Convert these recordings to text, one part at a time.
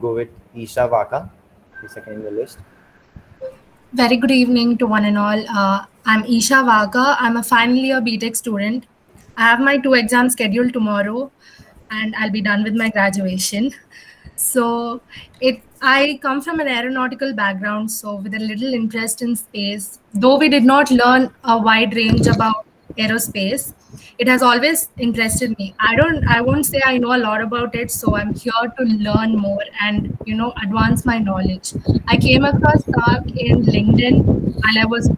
go with Isha Vaka, the second in the list. Very good evening to one and all. I'm Isha Vaga. I'm a final year BTech student. I have my 2 exams scheduled tomorrow and I'll be done with my graduation. So I come from an aeronautical background, so with a little interest in space. Though we did not learn a wide range about aerospace, it has always interested me. I won't say I know a lot about it, so I'm here to learn more and advance my knowledge. I came across SARC in LinkedIn while I was,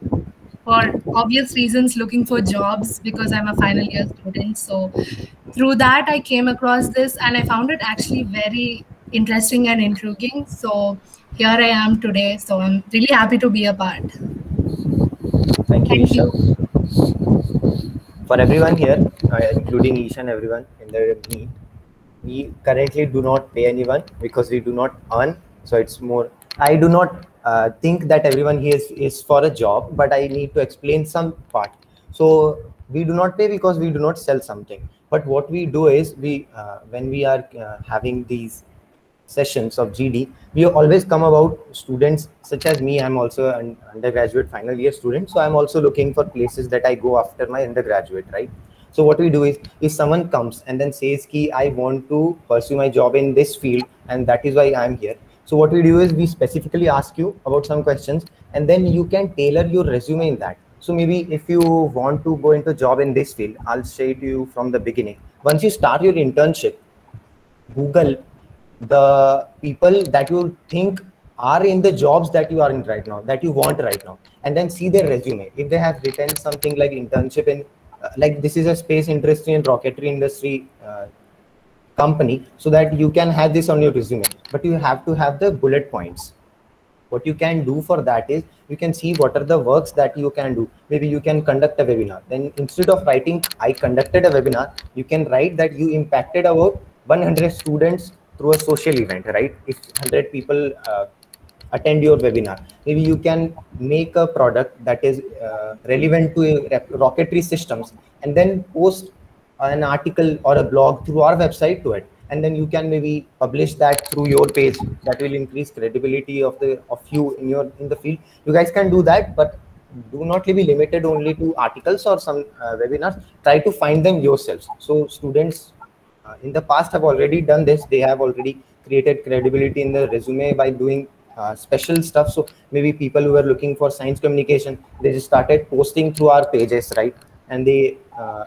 for obvious reasons, looking for jobs because I'm a final year student. So through that I came across this and I found it actually very interesting and intriguing. So here I am today. So I'm really happy to be a part. Thank you, Thank Isha. you. For everyone here, including Isha and everyone in the meet, we currently do not pay anyone because we do not earn. So it's more, I do not think that everyone here is for a job, but I need to explain some part. So we do not pay because we do not sell something. But what we do is when we are having these sessions of GD, we always come about students such as me. I'm also an undergraduate final year student. So I'm also looking for places that I go after my undergraduate, right? So what we do is, if someone comes and then says, ki, I want to pursue my job in this field, and that is why I'm here. So what we do is we specifically ask you about some questions, and then you can tailor your resume in that. So maybe if you want to go into a job in this field, I'll say to you from the beginning, once you start your internship, Google the people that you think are in the jobs that you are in right now, that you want right now, and then see their resume. If they have written something like internship in, like this is a space industry and rocketry industry company, so that you can have this on your resume, but you have to have the bullet points. What you can do for that is you can see what are the works that you can do. Maybe you can conduct a webinar. Then instead of writing, I conducted a webinar, you can write that you impacted about 100 students through a social event, right? If 100 people attend your webinar, maybe you can make a product that is relevant to rocketry systems, and then post an article or a blog through our website to it, and then you can maybe publish that through your page. That will increase credibility of you in the field. You guys can do that, but do not be limited only to articles or some webinars. Try to find them yourselves. So students in the past have already done this. They have already created credibility in the resume by doing special stuff. So maybe people who were looking for science communication, they just started posting through our pages, right? And they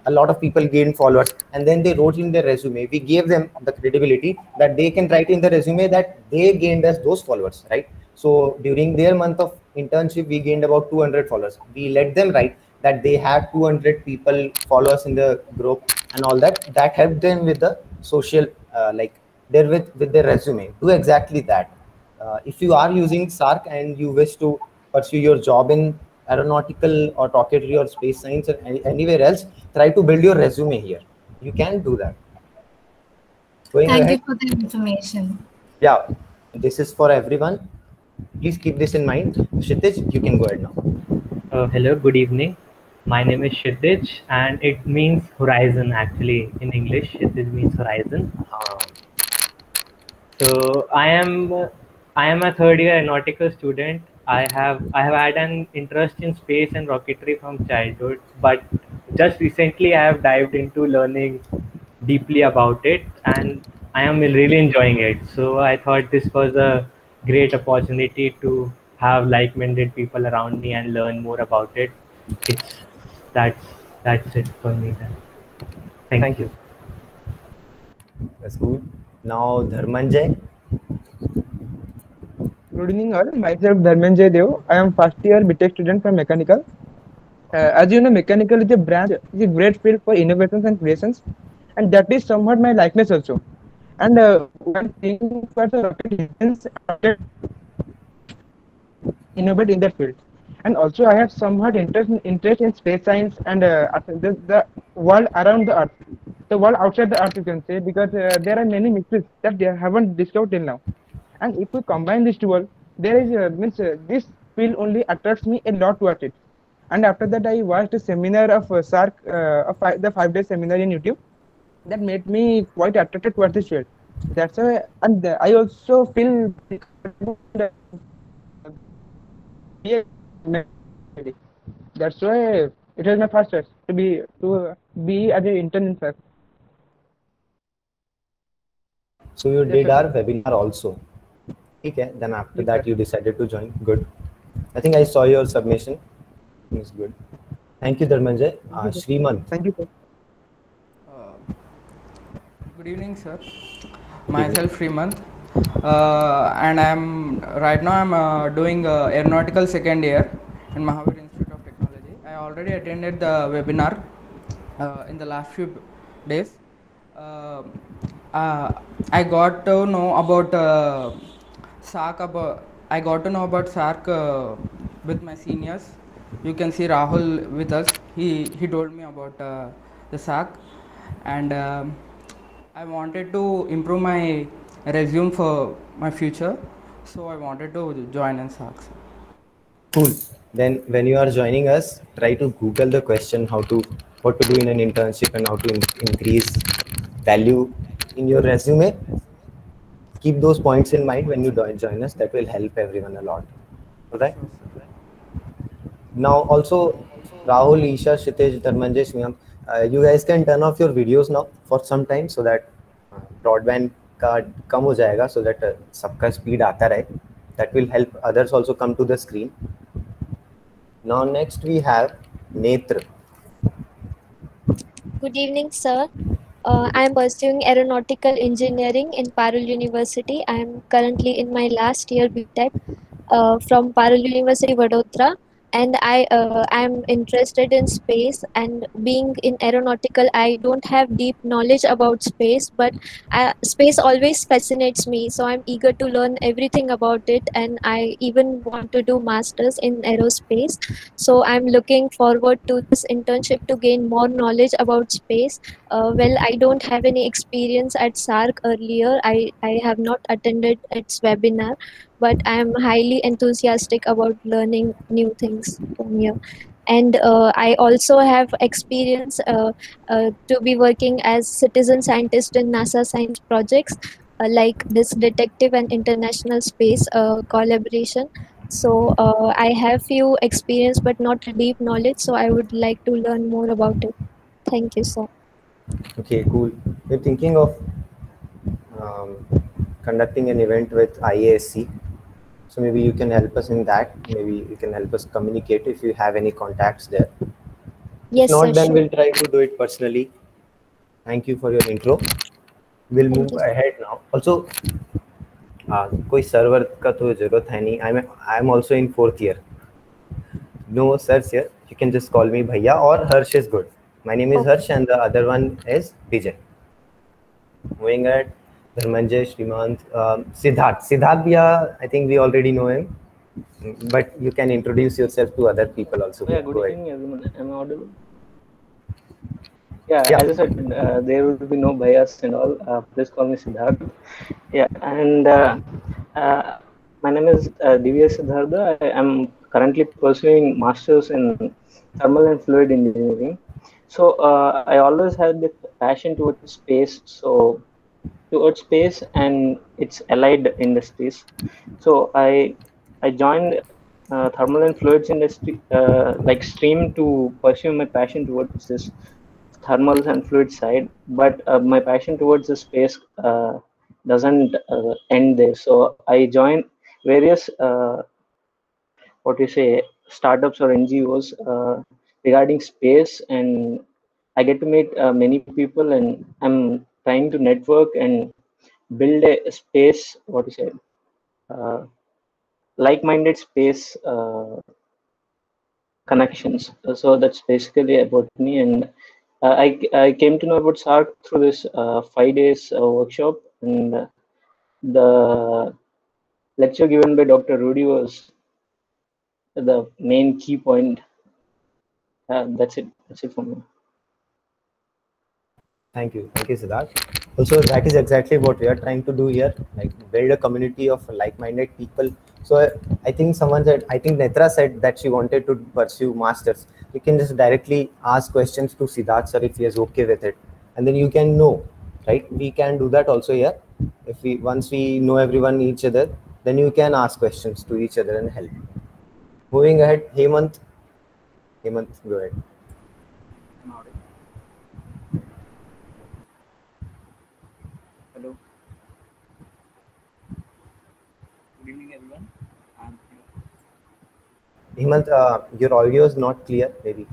a lot of people gained followers, and then they wrote in their resume. We gave them the credibility that they can write in the resume that they gained us those followers, right? So during their month of internship, we gained about 200 followers. We let them write that they had 200 people followers in the group and all that. That helped them with the social like there with their resume. Do exactly that. If you are using SARC and you wish to pursue your job in aeronautical or rocketry or space science or anywhere else, try to build your resume here. You can do that. Thank you for the information. Yeah, this is for everyone. Please keep this in mind. Kshitij, you can go ahead now. Hello, good evening. My name is Kshitij, and it means horizon actually in English. Kshitij means horizon. So I am a third year aeronautical student. I have had an interest in space and rocketry from childhood, but just recently I have dived into learning deeply about it, and I am really enjoying it. So I thought this was a great opportunity to have like-minded people around me and learn more about it. That's it for me then. Thank you. That's good. Now Dharmanjay. Good evening all. Myself Dharmanjay Dev. I am first year BTech student from Mechanical. As you know, Mechanical is a branch, is a great field for innovations and creations, and that is somewhat my likeness also. And one thing for the rocket engines, innovate in that field. And also I have somewhat interest in space science and the world around the Earth, the world outside the Earth, you can say, because there are many mysteries that they haven't discovered till now. And if we combine these two, there is this field only attracts me a lot towards it. And after that, I watched a seminar of SARC, the 5-day seminar in YouTube, that made me quite attracted towards this field. That's why, and I also feel that's why it was my first choice to be as an intern in fact. So you Yes, did sir. our webinar also. Okay, then after Yes, that sir. you decided to join. Good. I think I saw your submission. It's good. Thank you, Dharmanjay. Thank you, sir. Srimant. Thank you, sir. Uh, Good evening, sir. Good evening. Myself, Srimant, and I'm doing aeronautical second year in Mahavir Institute of Technology. I already attended the webinar in the last few days. Uh, uh, I got to know about SARC. I got to know about SARC with my seniors. You can see Rahul with us. He told me about the SARC, and I wanted to improve my resume for my future, so I wanted to join in SARC. Cool. Then when you are joining us, try to Google the question what to do in an internship and how to increase value in your resume. Keep those points in mind when you join us. That will help everyone a lot. All right. Sure, sir. Now also, Rahul, Isha, Kshitij, Dharmanjay, Shyam, you guys can turn off your videos now for some time so that broadband का कम हो जाएगा, so that सबका speed आता रहे. That will help others also come to the screen. Now next we have Netra. Good evening, sir. I am pursuing aeronautical engineering in Parul University. I am currently in my last year BTech from Parul University, Vadodara. And I am interested in space, and being in aeronautical, I don't have deep knowledge about space, but space always fascinates me. So I'm eager to learn everything about it, and I even want to do masters in aerospace. So I'm looking forward to this internship to gain more knowledge about space. Well, I don't have any experience at SARC earlier. I have not attended its webinar, but I am highly enthusiastic about learning new things from here. And I also have experience to be working as citizen scientist in NASA science projects, like this detective and international space collaboration. So I have few experience but not deep knowledge, so I would like to learn more about it. Thank you, sir. Okay, cool. We're thinking of conducting an event with IASC. So maybe you can help us in that. Maybe you can help us communicate if you have any contacts there. Yes, If not, sir, then sure. we'll try to do it personally. Thank you for your intro. We'll Thank move you. ahead now. Also, कोई server का तो जरूरत है नहीं. I'm also in 4th year. No sirs here. You can just call me Bhaiya or Harsh is good. My name is Harsh and the other one is Vijay. Moving ahead, Dharmanjay, Srimant, Siddharth. Siddharth Bhaiya, I think we already know him, but you can introduce yourself to other people also. Yeah, Go good ahead. evening, everyone. Am I audible? Yeah, Yeah. as I said, there will be no bias and all. Please call me Siddharth. Yeah, and my name is Divya Siddhartha. I am currently pursuing masters in thermal and fluid engineering. So I always had the passion towards space. So towards space and its allied industries. So I joined thermal and fluids industry like stream to pursue my passion towards this thermals and fluid side, but my passion towards the space doesn't end there. So I joined various what you say startups or NGOs regarding space, and I get to meet many people, and I'm trying to network and build a space. What you say, like-minded space connections. So that's basically about me, and I came to know about SARC through this 5 days workshop, and the lecture given by Dr. Rudy was the main key point. That's it. That's it for me. Thank you, Siddharth. Also, that is exactly what we are trying to do here, like build a community of like-minded people. So I think I think Netra said that she wanted to pursue masters. You can just directly ask questions to Siddharth sir if he is okay with it, and then you can know, right? We can do that also here. If we once we know everyone each other, then you can ask questions to each other and help. Moving ahead, Hemant, go ahead. Hello. Good evening, everyone. I'm here. Hemant, your audio is not clear, maybe.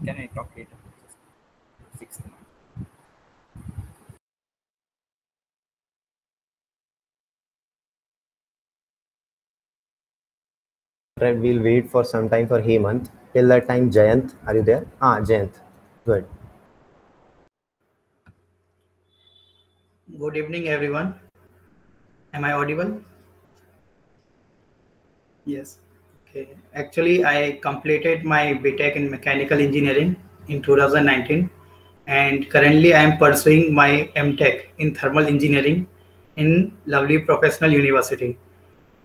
Can I talk later? Just fix the mic. Right, we'll wait for some time for Hemant. Till that time, Jayant, are you there? Jayant, go ahead. Good evening, everyone. Am I audible? Yes. Okay. Actually, I completed my BTech in mechanical engineering in 2019, and currently I am pursuing my MTech in thermal engineering in lovely professional university.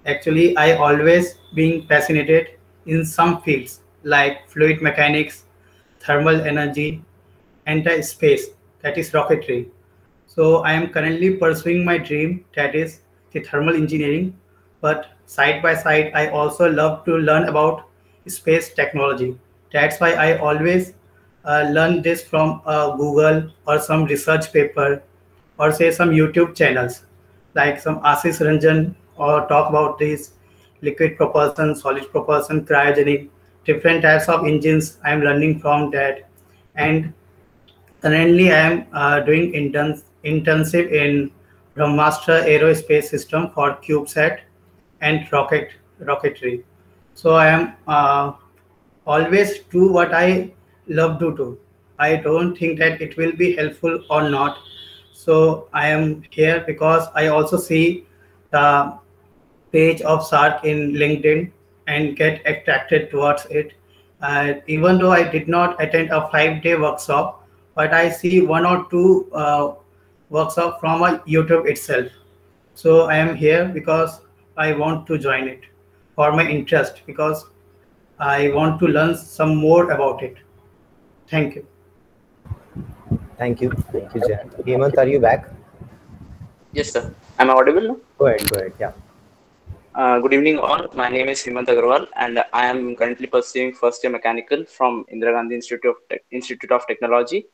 Actually, I always been fascinated in some fields like fluid mechanics, thermal energy, anti-space, that is rocketry. So I am currently pursuing my dream, that is the thermal engineering. But side by side, I also love to learn about space technology. That's why I always learn this from Google or some research paper or say some YouTube channels like some Ashish Ranjan or talk about this liquid propulsion, solid propulsion, cryogenic, different types of engines. I am learning from that. And currently, I am doing internship in Brahmastra Aerospace System for CubeSat and rocketry. So I am always do what I love to do. I don't think that it will be helpful or not. So I am here because I also see the page of SARC in LinkedIn and get attracted towards it. Even though I did not attend a 5-day workshop, but I see one or two workshop from a YouTube itself. So I am here because I want to join it for my interest because I want to learn some more about it. Thank you. Thank you, Jayant. Hemant, are you back? Yes, sir. Am I audible now? Go ahead. Yeah. Good evening, all. My name is Hemant Agarwal, and I am currently pursuing first year mechanical from Indira Gandhi Institute of Technology.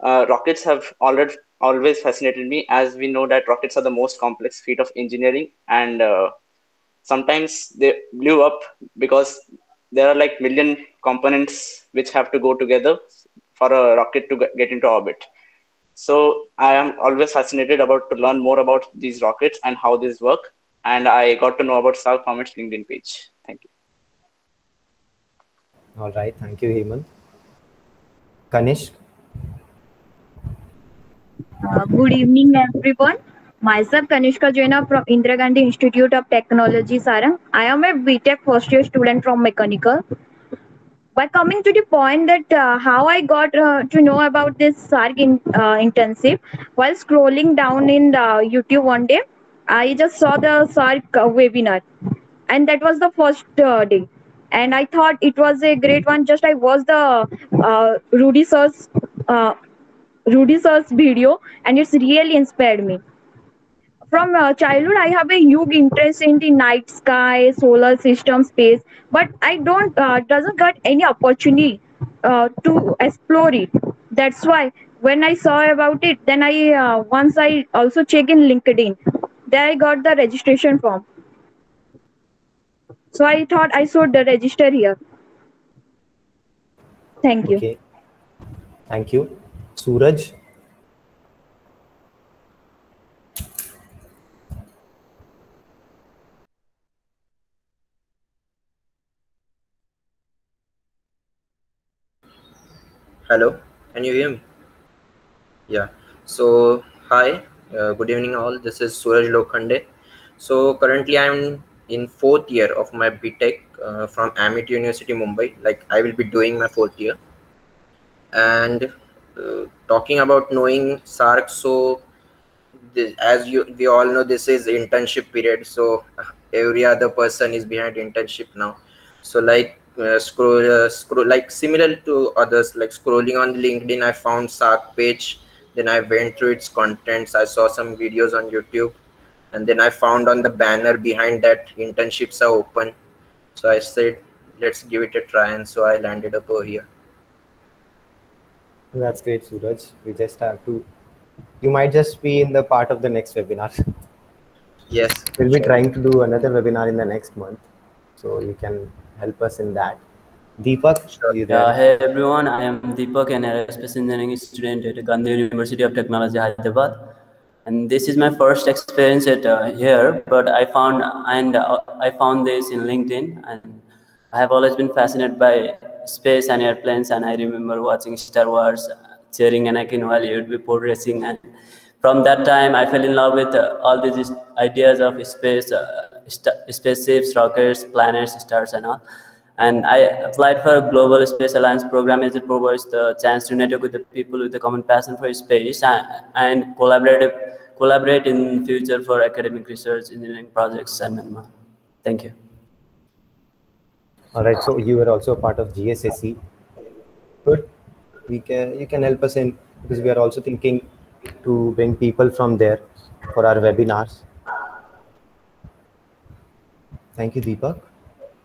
Rockets have always fascinated me, as we know that rockets are the most complex feat of engineering, and sometimes they blew up because there are like million components which have to go together for a rocket to get into orbit. So I am always fascinated about to learn more about these rockets and how these work. And I got to know about Sal Comet's LinkedIn page. Thank you. All right. Thank you, Hemant. Kanishk. Good evening, everyone. Myself, Kanishka Jaina from Indira Gandhi Institute of Technology, Sarang. I am a BTech first year student from Mechanical. But coming to the point that how I got to know about this SARC intensive, while scrolling down in YouTube one day, I just saw the SARC webinar, and that was the first day. And I thought it was a great one. Just I watched the uh, Rudy Sir's video, and it's really inspired me. From childhood, I have a huge interest in the night sky, solar system, space, but I don't doesn't get any opportunity to explore it. That's why when I saw about it, then I once I also check in LinkedIn. There I got the registration form. So I thought I should register here. Thank you. Okay. Thank you. Suraj. Hello, can you hear me? Yeah. So, hi, good evening, all. This is Suraj Lokhande. So, currently, I'm in 4th year of my BTech from Amit University, Mumbai. Like, I will be doing my 4th year. And talking about knowing SARC, so this, we all know, this is internship period. So, every other person is behind internship now. So, like, scroll like similar to others, like scrolling on LinkedIn, I found SARC page. Then I went through its contents. I saw some videos on YouTube, and then I found on the banner behind that internships are open. So I said, let's give it a try, and so I landed up over here. That's great, Suraj. We just have to. You might just be in the part of the next webinar. Yes. We'll be trying to do another webinar in the next month, so you can help us in that. Deepak, you there? Hey everyone, I am Deepak, an aerospace engineering student at Gandhi University of Technology, Hyderabad. And this is my first experience at here, but I found this in LinkedIn, and I have always been fascinated by space and airplanes, and I remember watching Star Wars, cheering Anakin while he would be pod racing, and from that time I fell in love with all these ideas of space, spaceships, rockets, planets, stars, and all. And I applied for a Global Space Alliance program, as it provides the chance to network with the people with a common passion for space and collaborate in future for academic research, engineering projects, and more. Thank you. All right, so you were also a part of GSSC. Good. You can help us in, because we are also thinking to bring people from there for our webinars. Thank you, Deepak.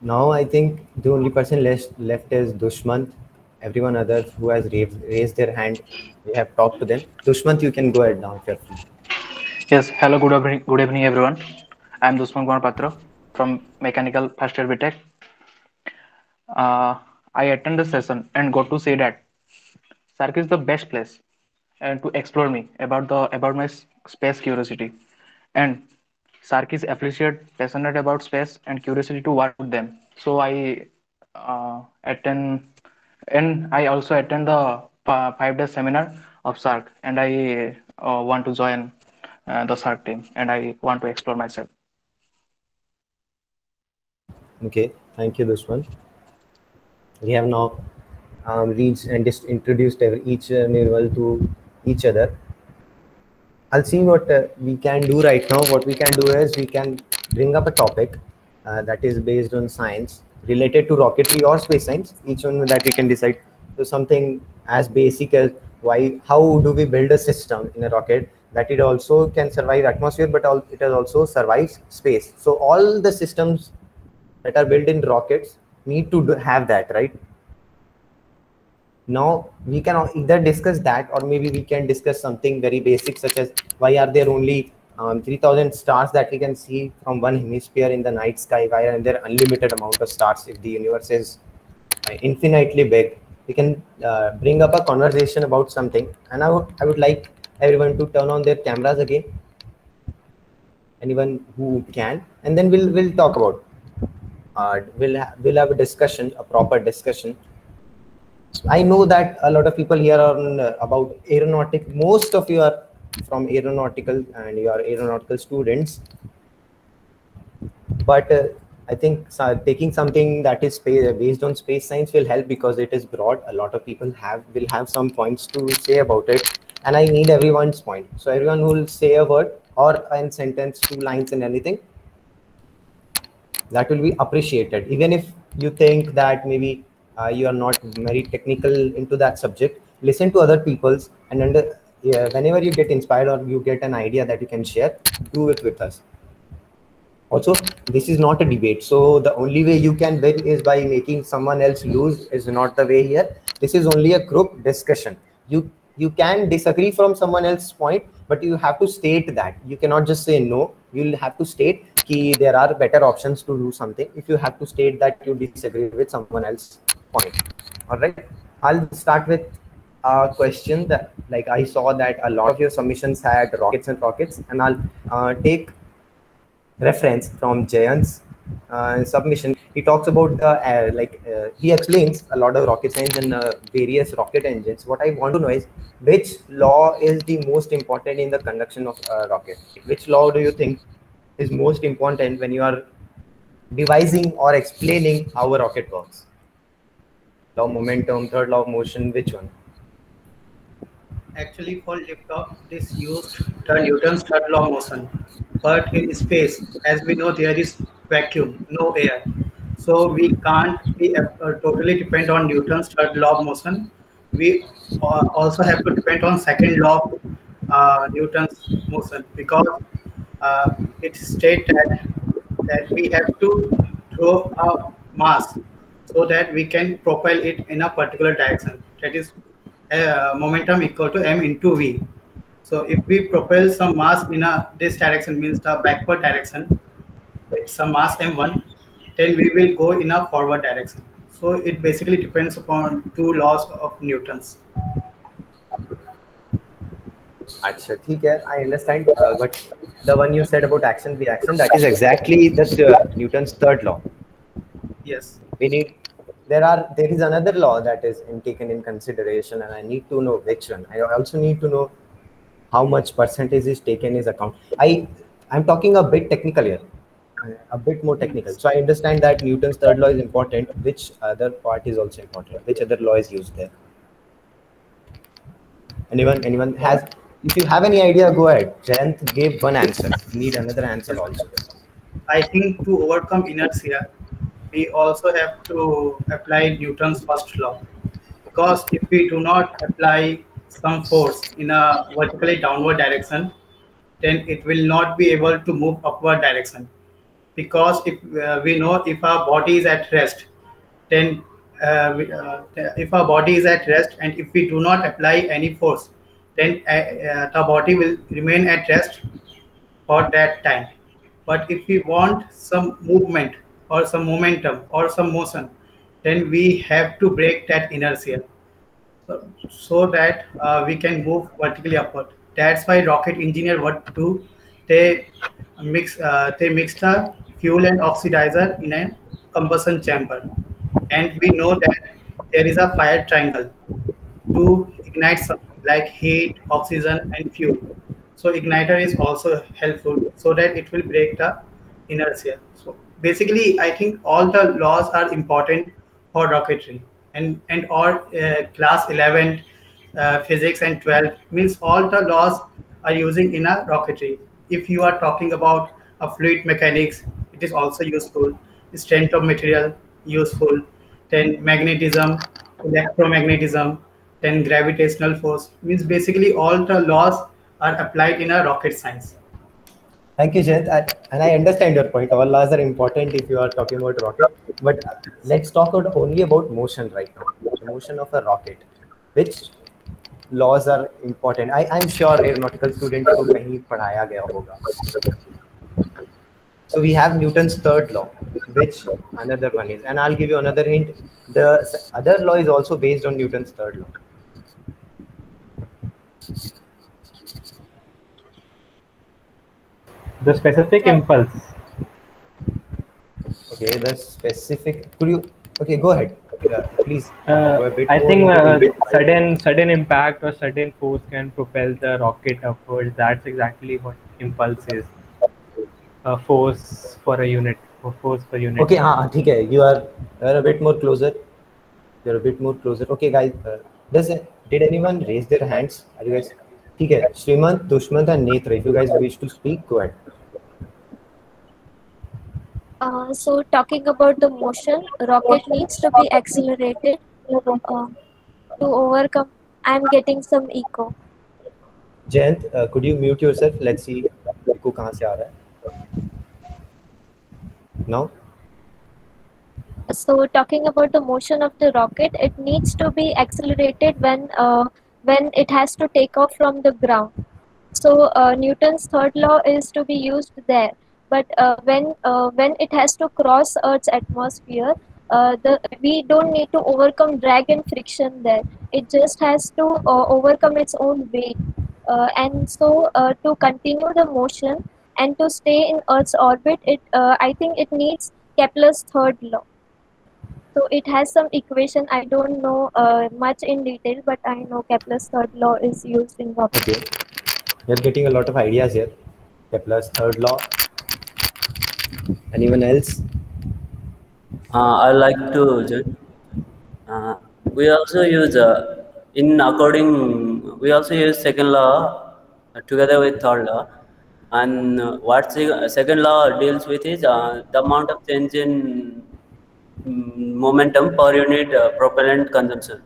Now I think the only person left is Dushmant. Everyone others who has raised their hand, we have talked to them. Dushmant, you can go ahead now if you're free. Yes, hello, good evening everyone. I am Dushmant Kumar Patra from Mechanical First Year BTech. I attended the session and got to say that SARC is the best place and to explore me about my space curiosity, and SARC is appreciated, passionate about space, and curiosity to work with them. So I attend, and I also attend the 5-day seminar of SARC, and I want to join the SARC team, and I want to explore myself. Okay, thank you, Dushman. We have now reached and just introduced each individual to each other. I'll see what we can do right now. What we can do is we can bring up a topic that is based on science related to rocketry or space science. Each one that we can decide. So something as basic as how do we build a system in a rocket that it also can survive atmosphere, but it also survives space. So all the systems that are built in rockets need to have that, right? Now we can either discuss that, or maybe we can discuss something very basic, such as why are there only 3,000 stars that we can see from one hemisphere in the night sky? Why are there unlimited amount of stars if the universe is infinitely big? We can bring up a conversation about something, and I would like everyone to turn on their cameras again. Anyone who can, and then we'll talk about. We'll have a discussion, a proper discussion. I know that a lot of people here are about aeronautic. Most of you are from aeronautical and you are aeronautical students. But I think taking something that is based on space science will help, because it is broad. A lot of people will have some points to say about it, and I need everyone's point. So everyone who will say a word or a sentence, 2 lines and anything, that will be appreciated. Even if you think that maybe you are not very technical into that subject, listen to other people's, and whenever you get inspired or you get an idea that you can share, do it with us. Also, this is not a debate, so the only way you can win is by making someone else lose. Is not the way here. This is only a group discussion. You can disagree from someone else's point, but you have to state that. You cannot just say no. You'll have to state that there are better options to do something. If you have to state that you disagree with someone else's point. All right, I'll start with a question that, like, I saw that a lot of your submissions had rockets, and I'll take reference from Jayant's submission. He talks about he explains a lot of rocket science and various rocket engines. What I want to know is, which law is the most important in the conduction of a rocket? Which law do you think is most important when you are devising or explaining how a rocket works? Law of momentum, third law of motion, which one? Actually, for liftoff, this used the Newton's third law of motion. But in space, as we know, there is vacuum, no air. So we can't be totally depend on Newton's third law of motion. We also have to depend on second law of Newton's motion, because it states that we have to throw a mass so that we can propel it in a particular direction. That is momentum equal to m into v. So if we propel some mass in this direction, means the backward direction, with some mass m1, then we will go in a forward direction. So it basically depends upon two laws of Newton's. Acha, theek hai, I understand, but the one you said about action reaction, that is exactly the Newton's third law. Yes. We need, there is another law that is taken in consideration, and I need to know which one. I also need to know how much percentage is taken as account. I'm talking a bit technical here, a bit more technical. So I understand that Newton's third law is important. Which other part is also important? Which other law is used there? Anyone has? If you have any idea, go ahead. Jayant gave one answer. We need another answer also. I think to overcome inertia, we also have to apply Newton's first law. Because if we do not apply some force in a vertically downward direction, then it will not be able to move upward direction. Because if we know if our body is at rest, then if our body is at rest and if we do not apply any force, then the body will remain at rest for that time. But if we want some movement or some momentum or some motion, then we have to break that inertia so that we can move vertically upward. That's why rocket engineer what do, they mix the fuel and oxidizer in a combustion chamber, and we know that there is a fire triangle to ignite something like heat, oxygen, and fuel. So igniter is also helpful so that it will break the inertia. So basically, I think all the laws are important for rocketry, and all class 11 physics and 12 means all the laws are using in a rocketry. If you are talking about a fluid mechanics, it is also useful. Strength of material, useful. Then magnetism, electromagnetism, then gravitational force, means basically all the laws are applied in a rocket science. Thank you, Jayant. And I understand your point. All laws are important if you are talking about rocket. But let's talk only about motion right now. The motion of a rocket. Which laws are important? I'm sure aeronautical students को कहीं पढ़ाया गया होगा. So we have Newton's third law, which another one is. And I'll give you another hint. The other law is also based on Newton's third law. The specific impulse. Okay, the specific. Could you? Okay, go ahead. Please. I think sudden impact or sudden force can propel the rocket upwards. That's exactly what impulse is. Force for a unit. Force per unit. Okay, ठीक है. You are a bit more closer. You're a bit more closer. Okay, guys. Did anyone raise their hands? Are you guys? ठीक है. Srimant, Dushmant, and Netra. If you guys wish to speak, go ahead. So talking about the motion, rocket needs to be accelerated to overcome. I'm getting some echo. Jayant, could you mute yourself? Let's see echo कहाँ से आ रहा है. Now. So talking about the motion of the rocket, it needs to be accelerated when it has to take off from the ground. So Newton's third law is to be used there. But when it has to cross Earth's atmosphere, we don't need to overcome drag and friction there. It just has to overcome its own weight. And so to continue the motion and to stay in Earth's orbit, I think it needs Kepler's third law. So it has some equation. I don't know much in detail, but I know Kepler's third law is used in rocket. Okay, you're getting a lot of ideas here. Kepler's third law. Anyone else? I like to join. We also use we also use second law together with third law. And what second law deals with is the amount of change in momentum per unit propellant consumption.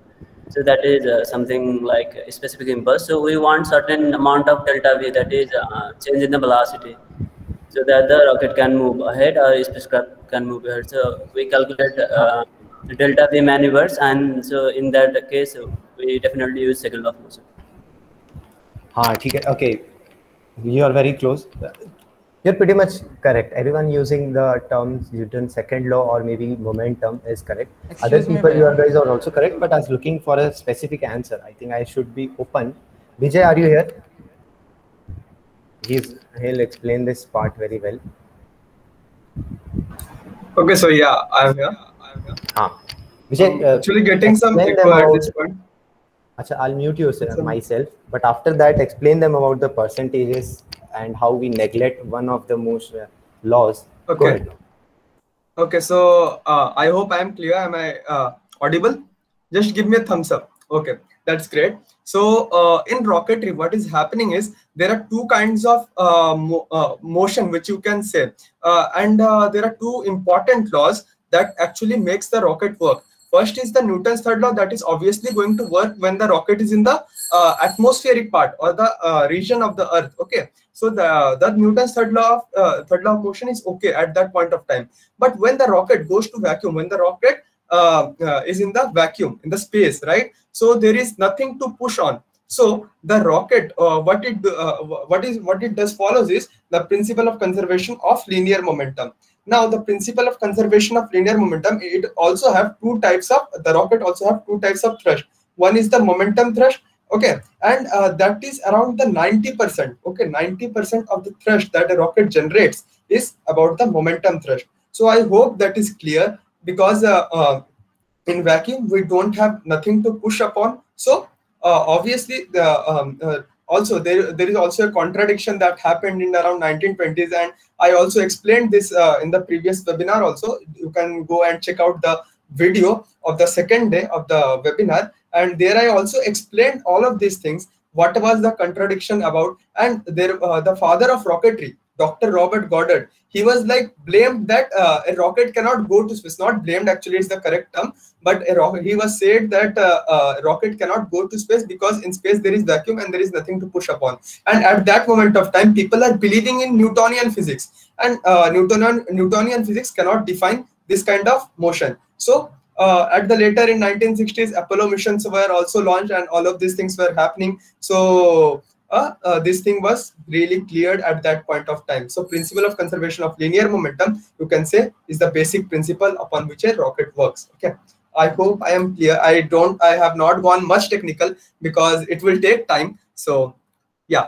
So that is something like a specific impulse. So we want certain amount of delta V, that is change in the velocity, so that the rocket can move ahead or spacecraft can move ahead. So we calculate delta V maneuvers, and so in that case we definitely use second law of motion. Okay, you are very close. You're pretty much correct. Everyone using the terms Newton's second law or maybe momentum is correct. Other people, you guys are also correct, but I was looking for a specific answer. I think I should be open. Vijay, are you here? He'll explain this part very well. Okay, so yeah, I'm here. Vijay, actually getting some echo at this point. I'll mute myself, but after that, explain them about the percentages and how we neglect one of the most laws. Okay. Okay, so I hope I am clear. Am I audible? Just give me a thumbs up. Okay, that's great. So in rocketry, what is happening is there are two kinds of motion which you can say, and there are two important laws that actually makes the rocket work. First is the Newton's third law, that is obviously going to work when the rocket is in the atmospheric part or the region of the Earth. Okay, so the Newton's third law of motion is okay at that point of time. But when the rocket goes to vacuum, when the rocket is in the vacuum, in the space, right? So there is nothing to push on. So the rocket, what it does follows is the principle of conservation of linear momentum. Now, the principle of conservation of linear momentum, it also have two types of, the rocket also have two types of thrust. One is the momentum thrust, okay, and that is around the 90%, okay, 90% of the thrust that a rocket generates is about the momentum thrust. So I hope that is clear, because in vacuum, we don't have nothing to push upon. So obviously, also there is also a contradiction that happened in around 1920s, and I also explained this in the previous webinar also. You can go and check out the video of the second day of the webinar, and there I also explained all of these things, what was the contradiction about. And there the father of rocketry, Dr. Robert Goddard, he was like blamed that a rocket cannot go to space. Not blamed, actually it's the correct term, but he was said that a rocket cannot go to space because in space there is vacuum and there is nothing to push upon. And at that moment of time, people are believing in Newtonian physics, and Newtonian physics cannot define this kind of motion. So at the later in 1960s, Apollo missions were also launched, and all of these things were happening. So this thing was really cleared at that point of time. So principle of conservation of linear momentum, you can say, is the basic principle upon which a rocket works. Okay, I hope I am clear. I have not gone much technical because it will take time. So yeah,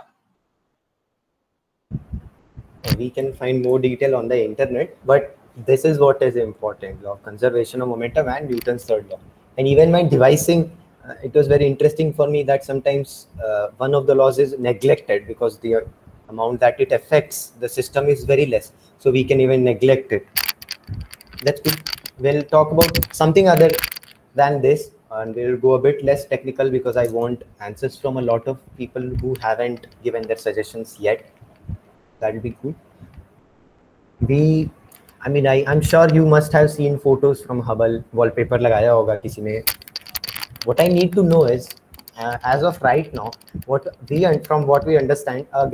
we can find more detail on the internet, but this is what is important: law of conservation of momentum and Newton's third law. And even my devising, it was very interesting for me that sometimes one of the laws is neglected because the amount that it affects the system is very less. So we can even neglect it. That's good. We'll talk about something other than this, and we'll go a bit less technical because I want answers from a lot of people who haven't given their suggestions yet. That'll be good. I'm sure you must have seen photos from Hubble. Wallpaper lagaya hoga kisi ne. What I need to know is, as of right now, from what we understand, a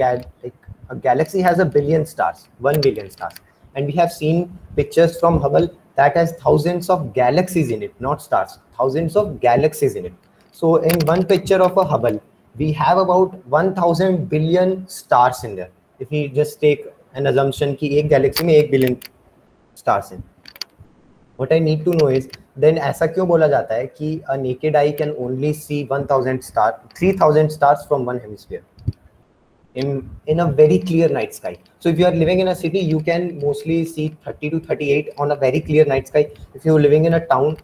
galaxy has 1 billion stars, 1 billion stars, and we have seen pictures from Hubble that has thousands of galaxies in it, not stars, thousands of galaxies in it. So in one picture of a Hubble, we have about 1,000 billion stars in there. If we just take an assumption कि एक galaxy में 1 billion stars in. What I need to know is, then ऐसा क्यों बोला जाता है कि a naked eye can only see 3,000 stars from one hemisphere in a very clear night sky. So if you are living in a city, you can mostly see 30 to 38 on a very clear night sky. If you are living in a town,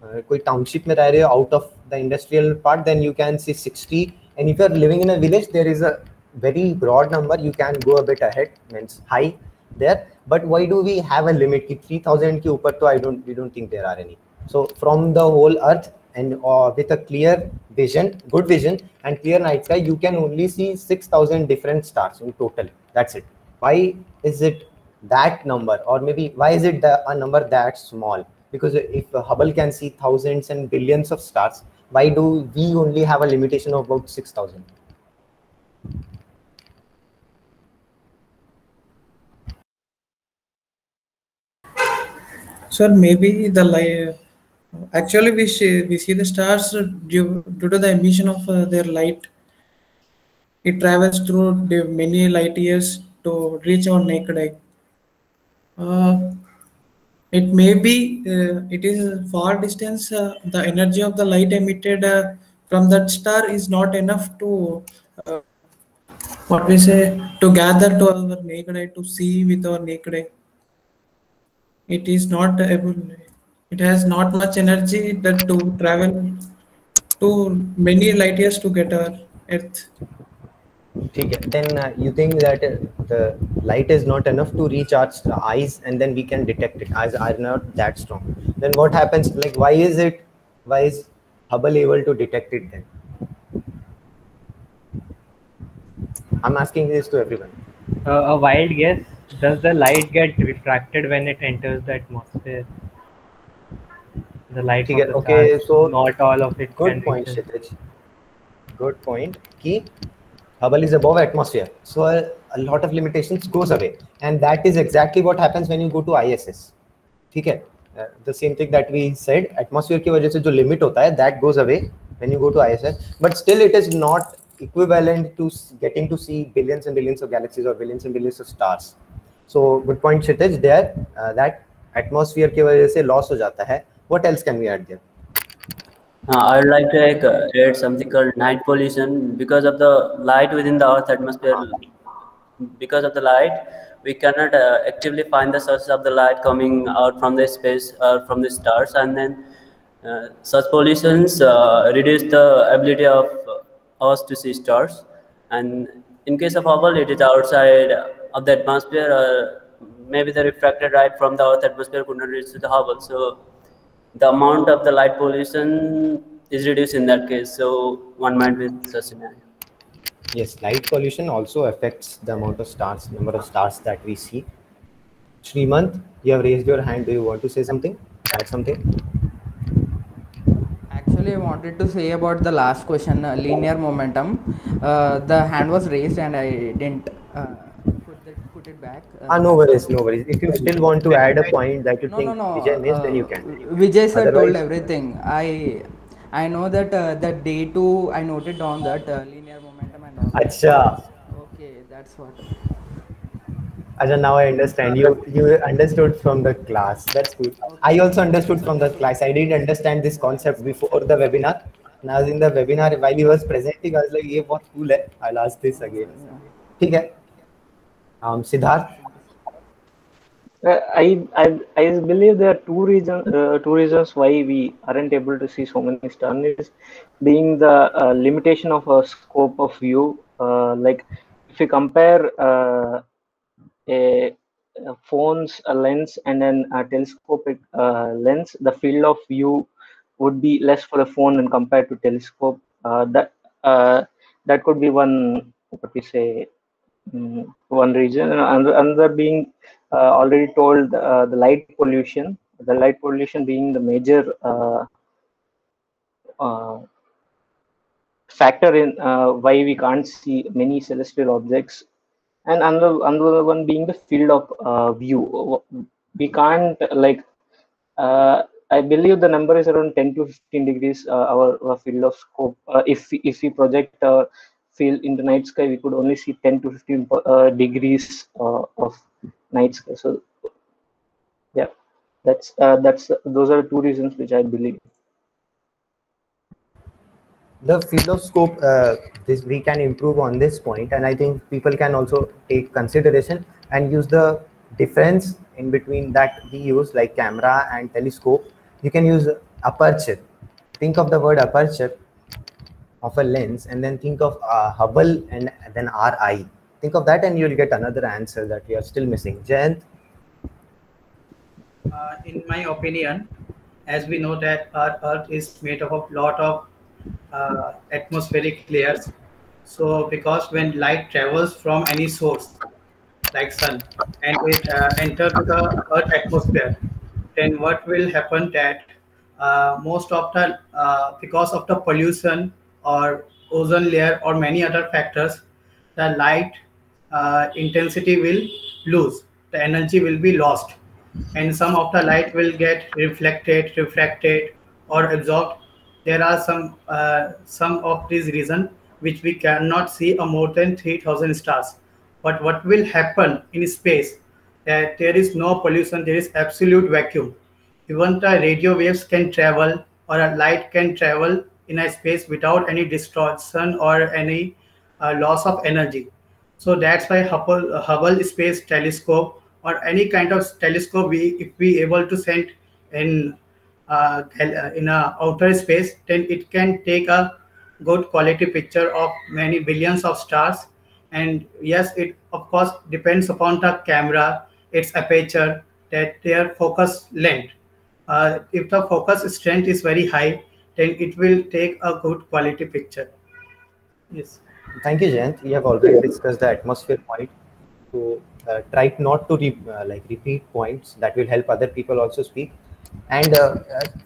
कोई township में रह रहे हो out of the industrial part, then you can see 60. And if you are living in a village, there is a very broad number. You can go a bit ahead, means high there. But why do we have a limit? 3,000 के ऊपर तो we don't think there are any. So from the whole Earth, and with a clear vision, good vision and clear night sky, you can only see 6,000 different stars in total. That's it. Why is it that number, or maybe why is it a number that small? Because if Hubble can see thousands and billions of stars, Why do we only have a limitation of about 6,000? Sir, maybe the light. Actually, we see the stars due to the emission of their light. It travels through the many light years to reach our naked eye. It may be it is far distance. The energy of the light emitted from that star is not enough to what we say to gather to our naked eye to see with our naked eye. It is not able. It has not much energy that to travel to many light years to get our Earth. Okay. Then you think that the light is not enough to reach our eyes, and then we can detect it. Eyes are not that strong. Then what happens? Like, why is Hubble able to detect it then? I'm asking this to everyone. A wild guess. Does the light get refracted when it enters the atmosphere? The light from the Okay, stars, so not all of it good can point, reach us. Kshitij. Good point. Key Hubble is above atmosphere, so a lot of limitations goes away, and that is exactly what happens when you go to ISS. ठीक है? The same thing that we said, atmosphere की वजह से जो limit होता है, that goes away when you go to ISS, but still it is not equivalent to getting to see billions and billions of galaxies or billions and billions of stars. So good point, Kshitij. There, that atmosphere की वजह से loss हो जाता है. What else can we add there? I would like to add something called night pollution. Because of the light within the Earth's atmosphere, because of the light, we cannot actively find the sources of the light coming out from the space from the stars, and then such pollutions reduce the ability of us to see stars. And in case of Hubble, it is outside of the atmosphere. Maybe the refracted light from the Earth's atmosphere could not reach to the Hubble, so the amount of the light pollution is reduced in that case. So one might be such scenario. Yes, light pollution also affects the amount of stars, number of stars that we see. Srimant, you have raised your hand. Do you want to say something? Add something? Actually, I wanted to say about the last question, linear momentum. The hand was raised and I didn't put it back. No worries, no worries. If you still want to add a point that you think Vijay missed, then you can. Vijay sir told everything. I know that that day two, I noted down that linear momentum and all. Acha. Okay, that's what. Acha, now I understand. You understood from the class. That's good. I also understood from the class. I didn't understand this concept before the webinar. And I was in the webinar while he was presenting. I was like, "ये बहुत cool है." I'll ask this again. ठीक है. Siddharth. I believe there are two reasons why we aren't able to see so many stars, being the limitation of a scope of view. Like if you compare a phone's lens and then a telescopic lens, the field of view would be less for a phone and compared to telescope. That could be one, what we say, one reason. And another being already told, the light pollution. The light pollution being the major factor in why we can't see many celestial objects. And another one being the field of view. We can't like I believe the number is around 10 to 15 degrees. Our field of scope. If we project a field in the night sky, we could only see 10 to 15 degrees of night sky. So yeah, those are two reasons which I believe. The field of scope, we can improve on this point, and I think people can also take consideration and use the difference in between that we use, like camera and telescope. You can use aperture. Think of the word aperture of a lens, and then think of Hubble and then RI. Think of that, and you'll get another answer that we are still missing. Jayant? In my opinion, as we know that our Earth is made up of lot of atmospheric layers. So because when light travels from any source like sun and it enters the Earth atmosphere, then what will happen that most of the because of the pollution or ozone layer or many other factors, the light intensity will lose, the energy will be lost, and some of the light will get refracted or absorbed. There are some of these reasons which we cannot see a more than 3000 stars. But what will happen in space, that there is no pollution, there is absolute vacuum. Even the radio waves can travel, or a light can travel in a space without any distortion or any loss of energy. So that's why Hubble Space Telescope or any kind of telescope, if we able to send in a outer space, then it can take a good quality picture of many billions of stars. And yes, it of course depends upon the camera, its aperture, that their focus length. If the focus strength is very high, then it will take a good quality picture. Yes. Thank you, Jayant. We have already discussed the atmosphere point. So try not to repeat points. That will help other people also speak. And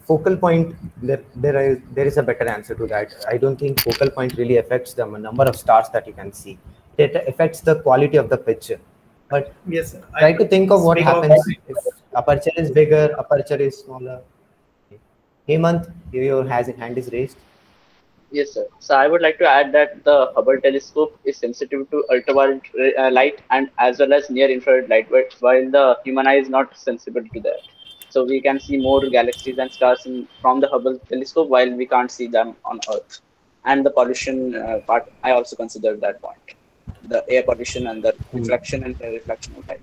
focal point, there is a better answer to that. I don't think focal point really affects the number of stars that you can see. It affects the quality of the picture. But yes, try to think of what happens if aperture is bigger, aperture is smaller. Hemant, your hand is raised. Yes, sir. So I would like to add that the Hubble telescope is sensitive to ultraviolet light and as well as near infrared light, while the human eye is not sensible to that. So we can see more galaxies and stars from the Hubble telescope, while we can't see them on Earth. And the pollution part, I also consider that point. The air pollution and the reflection and reflection of light.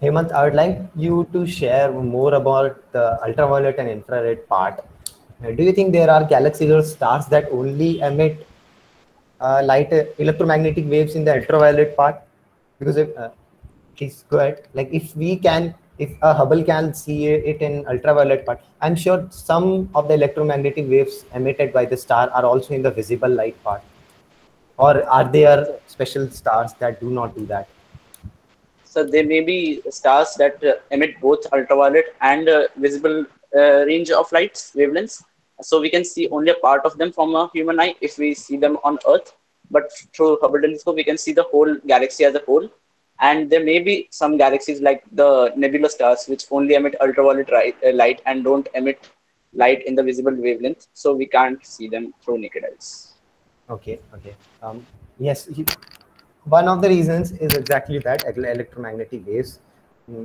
Hemant, I would like you to share more about the ultraviolet and infrared part. Do you think there are galaxies or stars that only emit light electromagnetic waves in the ultraviolet part? Because please go ahead. Like if a Hubble can see it in ultraviolet part, I'm sure some of the electromagnetic waves emitted by the star are also in the visible light part. Or are there special stars that do not do that? So there may be stars that emit both ultraviolet and visible range of lights, wavelengths. So we can see only a part of them from a human eye if we see them on Earth. But through Hubble telescope, we can see the whole galaxy as a whole. And there may be some galaxies like the nebulous stars, which only emit ultraviolet light and don't emit light in the visible wavelength. So we can't see them through naked eyes. Okay. Yes. One of the reasons is exactly that, electromagnetic waves.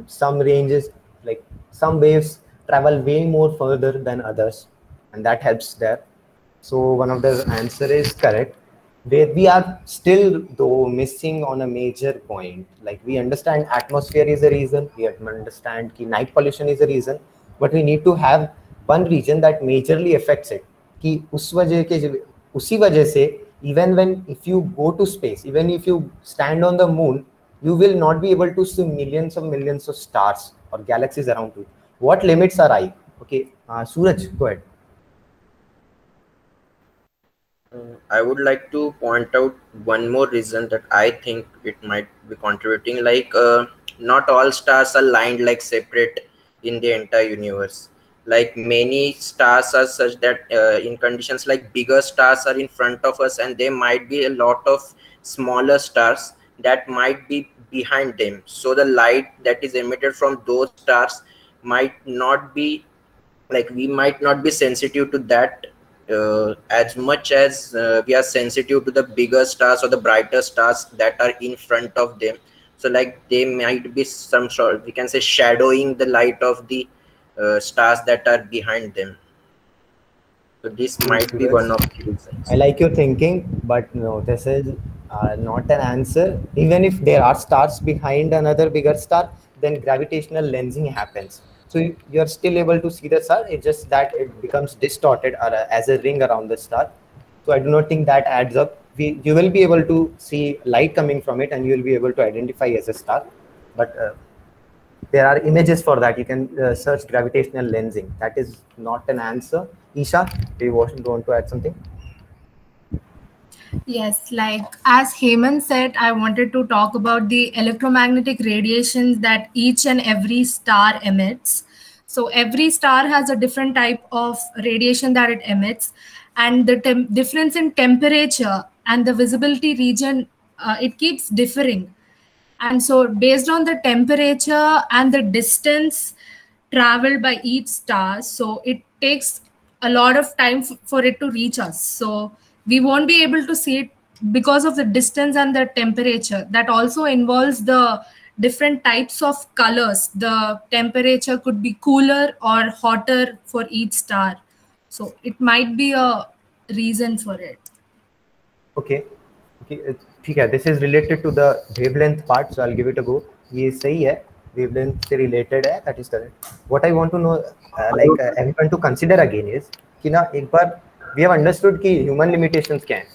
Some ranges, like some waves travel way more further than others, and that helps there. So one of the answer is correct. Where we are still though missing on a major point. Like we understand atmosphere is a reason, we understand कि night pollution is a reason, but we need to have one region that majorly affects it. कि उसी वजह से even if you go to space, even if you stand on the moon, you will not be able to see millions of stars or galaxies around you. What limits are eye? Okay, Suraj, go ahead. I would like to point out one more reason that I think it might be contributing. Like not all stars are lined like separate in the entire universe. Like many stars are such that in conditions like bigger stars are in front of us, and there might be a lot of smaller stars that might be behind them. So the light that is emitted from those stars might not be, like we might not be sensitive to that as much as we are sensitive to the bigger stars or the brighter stars that are in front of them. So like they might be some sort, we can say, shadowing the light of the stars that are behind them. So this might be one of the reasons. I like your thinking, but no, this is not an answer. Even if there are stars behind another bigger star, then gravitational lensing happens. So you're still able to see the star. It's just that it becomes distorted as a ring around the star. So I do not think that adds up. You will be able to see light coming from it, and you will be able to identify as a star. But there are images for that. You can search gravitational lensing. That is not an answer. Isha, do you want to add something? Yes, like as Hemant said, I wanted to talk about the electromagnetic radiations that each and every star emits. So every star has a different type of radiation that it emits, and the difference in temperature and the visibility region, it keeps differing. And so based on the temperature and the distance traveled by each star, so it takes a lot of time for it to reach us. So we won't be able to see it because of the distance and the temperature. That also involves the different types of colors. The temperature could be cooler or hotter for each star. So it might be a reason for it. Okay. ठीक है, this is related to the wavelength part, so I'll give it a go. ये सही है, wavelength से related है, that is correct. What I want to know, everyone to consider again is कि ना एक बार we have understood कि human limitations क्या हैं,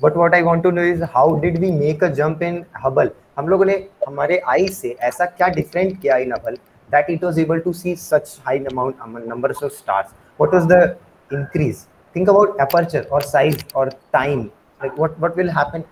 but what I want to know is how did we make a jump in Hubble? हम लोगों ने हमारे eyes से ऐसा क्या different किया in Hubble that it was able to see such high numbers of stars? What was the increase? Think about aperture or size or time. Like what will happen?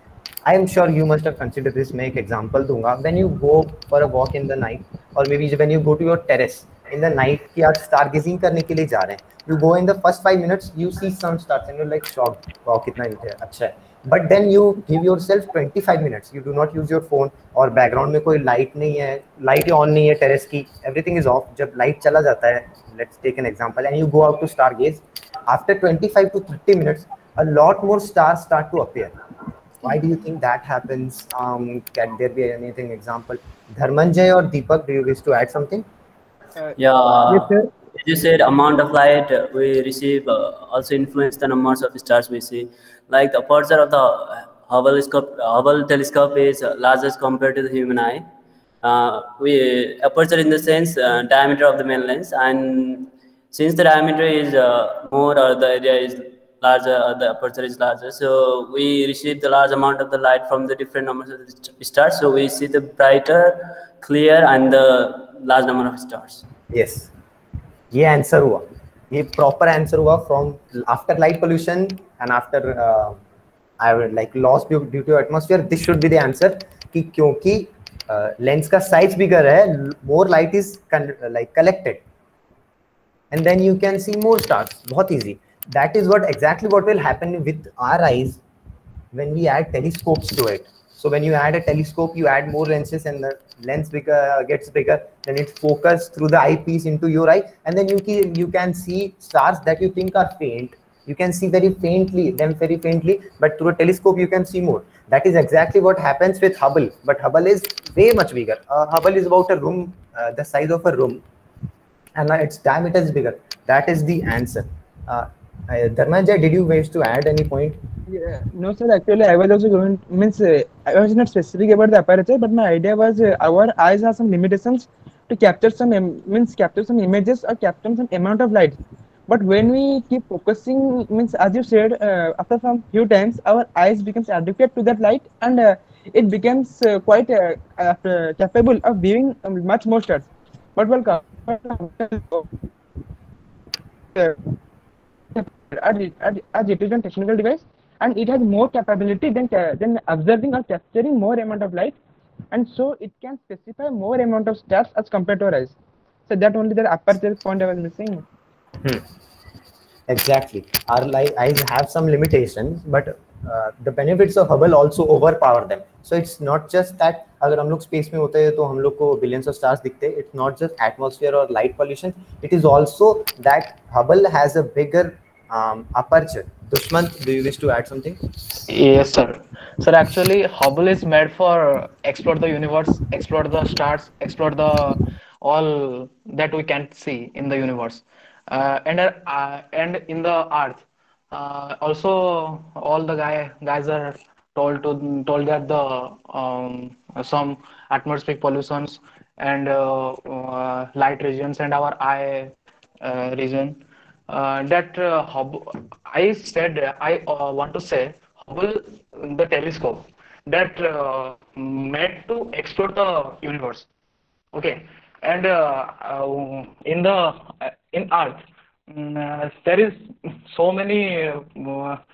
I am sure you must have considered this. मैं एक example दूंगा. When you go for a walk in the night, or maybe when you go to your terrace in the night कि आप stargazing करने के लिए जा रहे हैं, you go in the first 5 minutes, you see some stars and you're like shocked. Wow, कितना अच्छा है. But then you give yourself 25 minutes. You do not use your phone और background में कोई light नहीं है, light on नहीं है terrace की, everything is off. जब light चला जाता है, let's take an example, and you go out to stargaze. After 25 to 30 minutes, a lot more stars start to appear. Why do you think that happens? Can there be anything example? Dharmanjay or Deepak, do you wish to add something? Yeah, Yes, sir. as you said, amount of light we receive also influence the numbers of stars we see. Like the aperture of the Hubble telescope is largest compared to the human eye. Aperture in the sense diameter of the main lens, and since the diameter is more or the area is larger or the aperture is larger, so we receive the large amount of the light from the different numbers of the stars, so we see the brighter, clear and the large number of stars. Yes, ये answer हुआ, ये proper answer हुआ from after light pollution and after like loss due to atmosphere. This should be the answer कि क्योंकि lens का size बिगर है, more light is like collected and then you can see more stars. बहुत easy. That is exactly what will happen with our eyes when we add telescopes to it. So when you add a telescope, you add more lenses and the lens gets bigger, then it focuses through the eyepiece into your eye, and then you can see stars that you think are faint. You can see very faintly, but through a telescope you can see more. That is exactly what happens with Hubble, but Hubble is way much bigger. Hubble is about a room, the size of a room, and its diameter is bigger. That is the answer. Dharmanjay, did you wish to add any point? Yeah, no, sir. Actually, I was also going. I was not specific about the aperture, but my idea was our eyes have some limitations to capture some capture some images or capture some amount of light. But when we keep focusing, as you said, after some few times, our eyes becomes adequate to that light, and it becomes quite capable of viewing much more stars. But while as it is a technical device, and it has more capability than observing or capturing more amount of light, and so it can specify more amount of stars as compared to our eyes. So that only the aperture point I was missing. Exactly. Our eyes have some limitations, but the benefits of Hubble also overpower them. So it's not just that अगर हम लोग space में होते हैं तो हम लोग को billions of stars दिखते हैं. It's not just atmosphere or light pollution. It is also that Hubble has a bigger aperture. Dushmant, do you wish to add something? Yes, sir. Sir, actually, Hubble is made for explore the universe, explore the stars, explore the all that we can't see in the universe, and in the Earth. Also, all the guys are told that the some atmospheric pollutions and light regions and our eye region. I want to say Hubble, the telescope that made to explore the universe. Okay, and in Earth, there is so many what?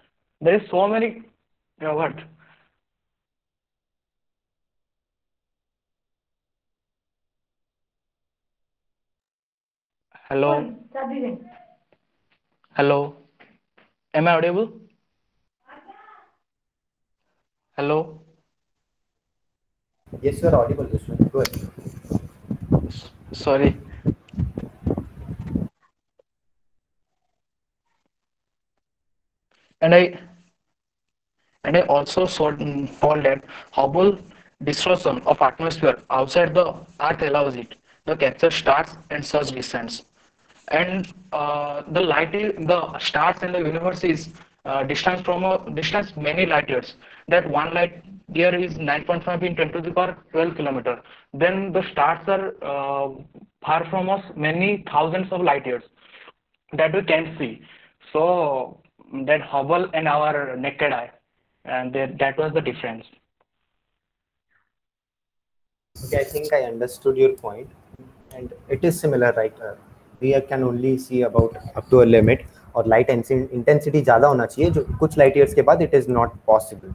Hello. Hello. Am I audible? Hello. Yes, you are audible, Dushman. Go ahead. Sorry. And I also saw that Hubble distortion of atmosphere outside the Earth allows it to capture stars and such distance. And the the stars in the universe is distance from a distance many light years. That one light year is 9.5 in 10 to the power 12 kilometer. Then the stars are far from us many thousands of light years that we can't see. So that Hubble and our naked eye, and that was the difference. Okay, I think I understood your point, and it is similar, right? We can only see about up to a limit, और light intensity ज़्यादा होना चाहिए, जो कुछ light years के बाद it is not possible.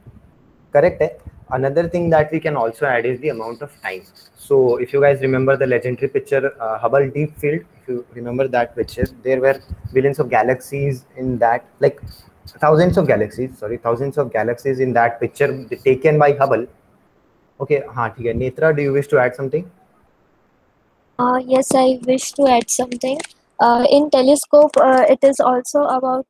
Correct है. Another thing that we can also add is the amount of time. So if you guys remember the legendary picture Hubble Deep Field, if you remember that picture, there were billions of galaxies in that, like thousands of galaxies in that picture taken by Hubble. Okay, हाँ ठीक है. Netra, do you wish to add something? Yes, I wish to add something. In telescope, it is also about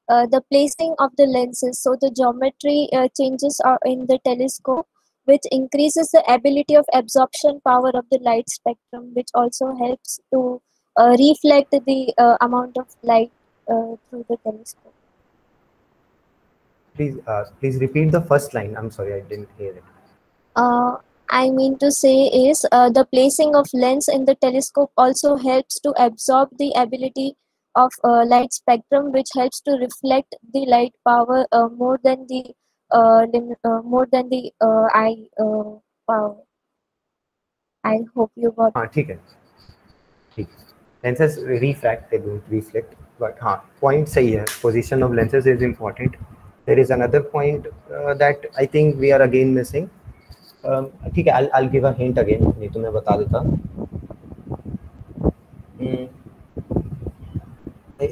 the placing of the lenses. So the geometry changes are in the telescope, which increases the ability of absorption power of the light spectrum, which also helps to reflect the amount of light through the telescope. Please repeat the first line. I'm sorry, I didn't hear it. I mean to say is the placing of lens in the telescope also helps to absorb the ability of light spectrum, which helps to reflect the light power more than the eye power. I hope you got. ठीक है. Lenses refract, they don't reflect. But point सही है. Position of lenses is important. There is another point that I think we are again missing. ठीक है, I'll give a hint again. नहीं तो मैं बता देता.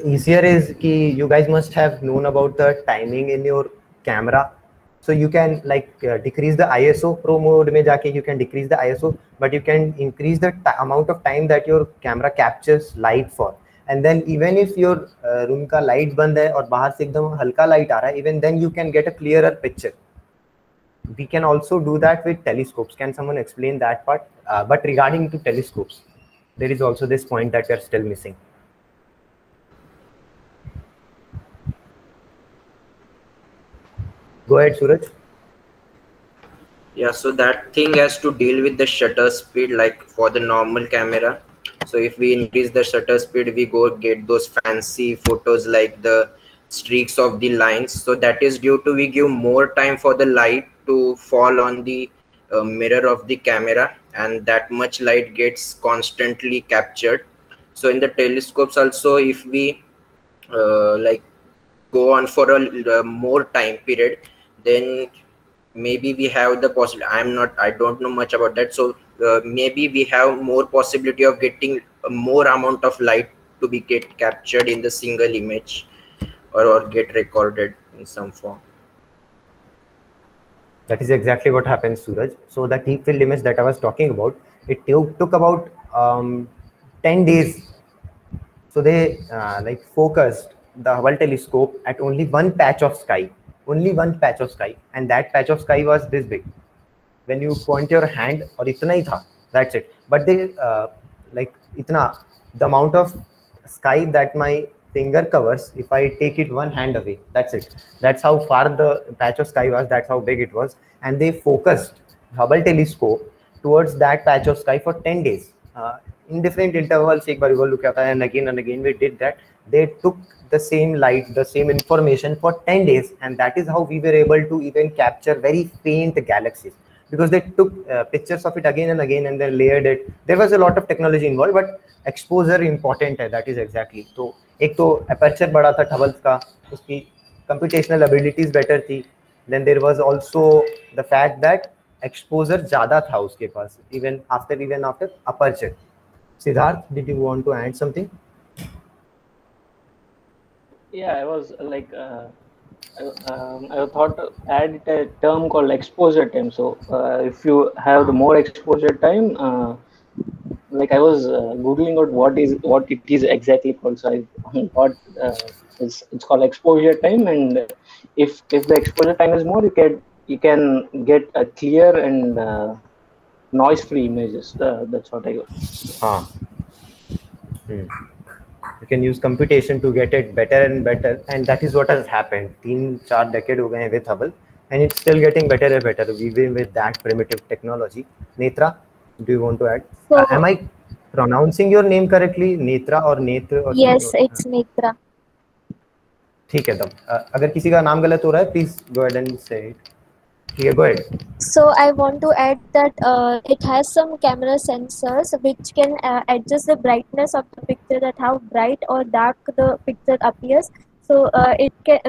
Easier is कि you guys must have known about the timing in your camera. So you can like decrease the ISO. Pro mode में जाके you can decrease the ISO, but you can increase the amount of time that your camera captures light for. And then even if your room का light बंद है और बाहर से एकदम हल्का light आ रहा है, even then you can get a clearer picture. We can also do that with telescopes. Can someone explain that part? But regarding to telescopes, there is also this point that we are still missing. Go ahead, Suraj. Yeah, so that thing has to deal with the shutter speed, like for the normal camera. So if we increase the shutter speed, we go get those fancy photos like the streaks of the lines. So that is due to we give more time for the light to fall on the mirror of the camera, and that much light gets constantly captured. So in the telescopes also, if we like go on for a more time period, then maybe we have the possibility. I don't know much about that. So maybe we have more possibility of getting a more amount of light to be get captured in the single image, or get recorded in some form. That is exactly what happens, Suraj. So the deep field image that I was talking about, it took about 10 days. So they like focused the Hubble telescope at only one patch of sky, and that patch of sky was this big. When you point your hand, or itna hi tha, that's it. But they like itna, the amount of sky that my finger covers, if I take it one hand away, that's it. That's how far the patch of sky was, that's how big it was. And they focused Hubble telescope towards that patch of sky for 10 days. In different intervals, एक बार look at and again we did that. They took the same light, the same information for 10 days, and that is how we were able to even capture very faint galaxies, because they took pictures of it again and again and then layered it. There was a lot of technology involved, but exposure important है, that is exactly. So एक तो aperture बड़ा था Hubble का, उसकी computational abilities better थी. Then there was also the fact that exposure ज़्यादा था उसके पास, even after aperture. Siddharth, did you want to add something? Yeah, I was like, I thought to add a term called exposure time. So if you have the more exposure time, like I was googling out what it is exactly called. So I thought it's called exposure time, and if the exposure time is more, you can get a clear and noise-free images. That's what I got. You can use computation to get it better and better, and that is what has happened. 3-4 decades ho gaye hain with Hubble, and it's still getting better and better even with that primitive technology. Netra, do you want to add? So, Am I pronouncing your name correctly? Netra or Netra? Or yes, it's Netra. ठीक है तब अगर किसी का नाम गलत हो रहा है please go ahead and say it. ठीक है, go ahead. So I want to add that it has some camera sensors which can adjust the brightness of the picture, that how bright or dark the picture appears. So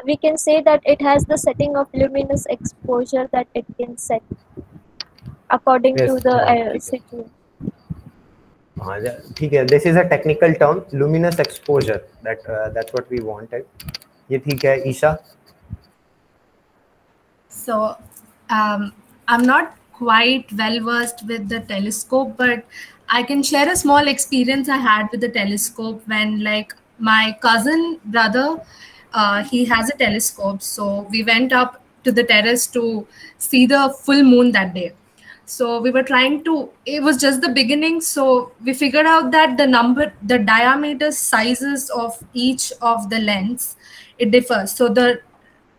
we can say that it has the setting of luminous exposure that it can set according to the situation. ठीक है, this is a technical term, luminous exposure. That's what we wanted. ये ठीक है. Isha. So I'm not quite well versed with the telescope, but I can share a small experience I had with the telescope when, like, my cousin brother, he has a telescope. So we went up to the terrace to see the full moon that day. So we were trying to, it was just the beginning. So we figured out that the diameter sizes of each of the lens, it differs. So the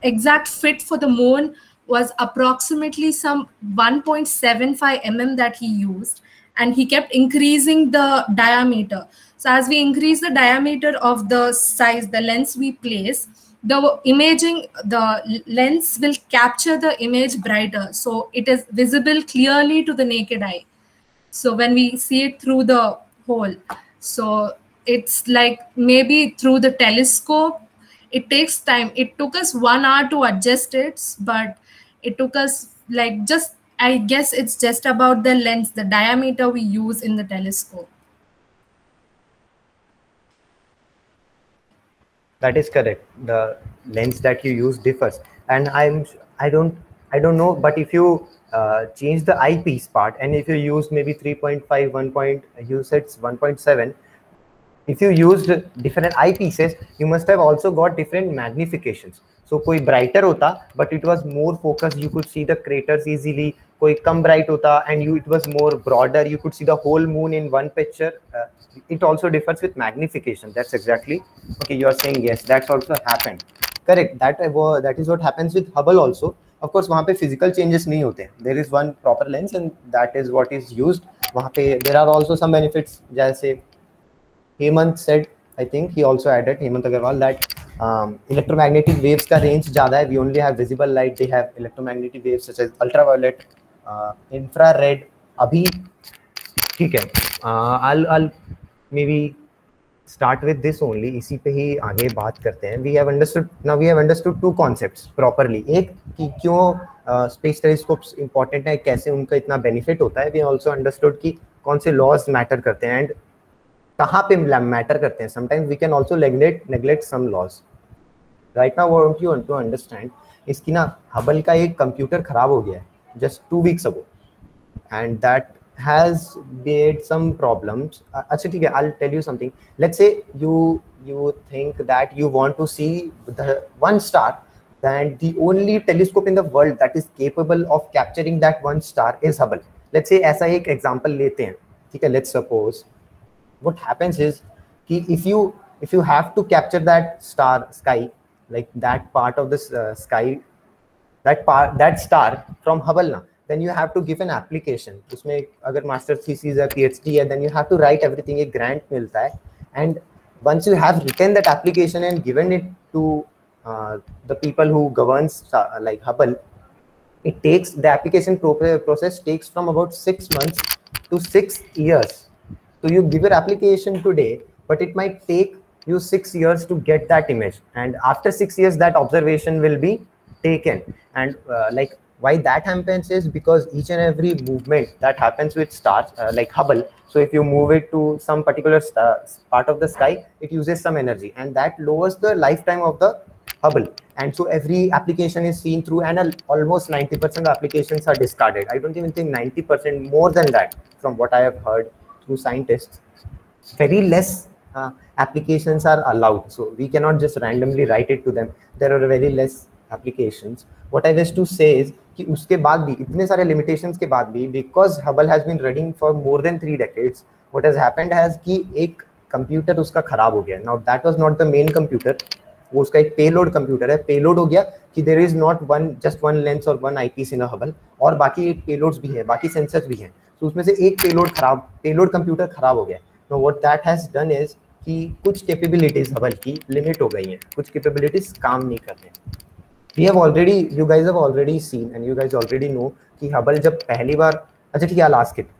exact fit for the moon was approximately some 1.75 mm that he used, and he kept increasing the diameter. So as we increase the diameter of the size, the lens we place, the lens will capture the image brighter, so it is visible clearly to the naked eye. So when we see it through the hole, so it's like maybe through the telescope, it takes time. It took us 1 hour to adjust it, but it took us like just, I guess it's just about the lens, the diameter we use in the telescope. That is correct. The lens that you use differs, and I don't know, but if you change the eyepiece part, and if you use maybe 3.5, you said 1.7. If you used different eyepieces, you must have also got different magnifications. So koi brighter hota, but it was more focused, you could see the craters easily. Koi kam bright hota, and it was more broader, you could see the whole moon in one picture. It also differs with magnification. That's exactly okay. You are saying yes, that's also happened. Correct. That is what happens with Hubble also. Of course, वहाँ पे physical changes नहीं होते. There is one proper lens, and that is what is used. वहाँ पे there are also some benefits. जैसे Hemant said, I think he also added, Hemant Agarwal, that electromagnetic waves का range ज़्यादा है. We only have visible light. They have electromagnetic waves such as ultraviolet, infrared. अभी ठीक है. I'll maybe start with this only. इसी पे ही आगे बात करते हैं. We have understood two concepts properly. एक कि क्यों space telescopes important है, कैसे उनका इतना benefit होता है. We also understood कि कौन से laws matter करते हैं and कहाँ पे मैटर करते हैं. Sometimes we can also neglect some laws. Right now what you want to understand इसकी ना हबल का एक कंप्यूटर खराब हो गया है just 2 weeks ago, and that has made some problems. अच्छा ठीक है, I will tell you something. Let's say you think that you want to see the one star, then the only telescope in the world that is capable of capturing that one star is Hubble. Let's say ऐसा एक example लेते हैं. ठीक है, let's suppose what happens is if you have to capture that sky, like that part of the sky, that star from Hubble na, then you have to give an application. उसमें अगर master thesis है, PhD है, then you have to write everything. एक grant मिलता है, and once you have written that application and given it to the people who governs like Hubble, the application process takes from about 6 months to 6 years. So you give your application today, but it might take you 6 years to get that image, and after 6 years that observation will be taken. And like Why that happens is because each and every movement that happens with stars, like Hubble, so if you move it to some particular part of the sky, it uses some energy, and that lowers the lifetime of the Hubble. And so every application is seen through, and almost 90% of applications are discarded. I don't even think 90%, more than that, from what I have heard through scientists. Very less applications are allowed, so we cannot just randomly write it to them. There are very less applications. What I wish to say is कि उसके बाद भी इतने सारे limitations के बाद भी, because Hubble has been running for more than 3 decades, what has happened has कि एक computer उसका खराब हो गया. Now that was not the main computer, वो उसका एक payload computer है. Payload हो गया कि there is not just one lens or one eyepiece in a Hubble, और बाकी payloads भी हैं, बाकी sensors भी हैं. तो उसमें से एक payload computer खराब हो गया. Now what that has done is कि कुछ capabilities Hubble की limit हो गई हैं, कुछ capabilities काम नहीं कर रहे हैं. We have already, you guys have already seen, and you guys already know कि Hubble जब पहली बार, अच्छा ठीक है, I'll ask it.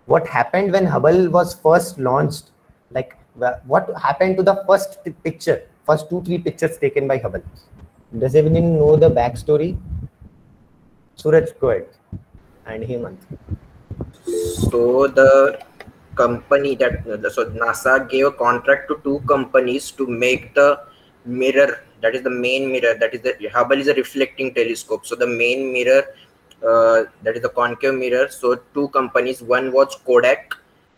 What happened when Hubble was first launched? Like, what happened to the first picture, first 2-3 pictures taken by Hubble? Does everyone know the backstory? Suraj, go ahead, and Hemant. So the company that, so NASA gave a contract to 2 companies to make the mirror. That is the main mirror. That is the Hubble is a reflecting telescope. So the main mirror, that is the concave mirror. So 2 companies. One was Kodak,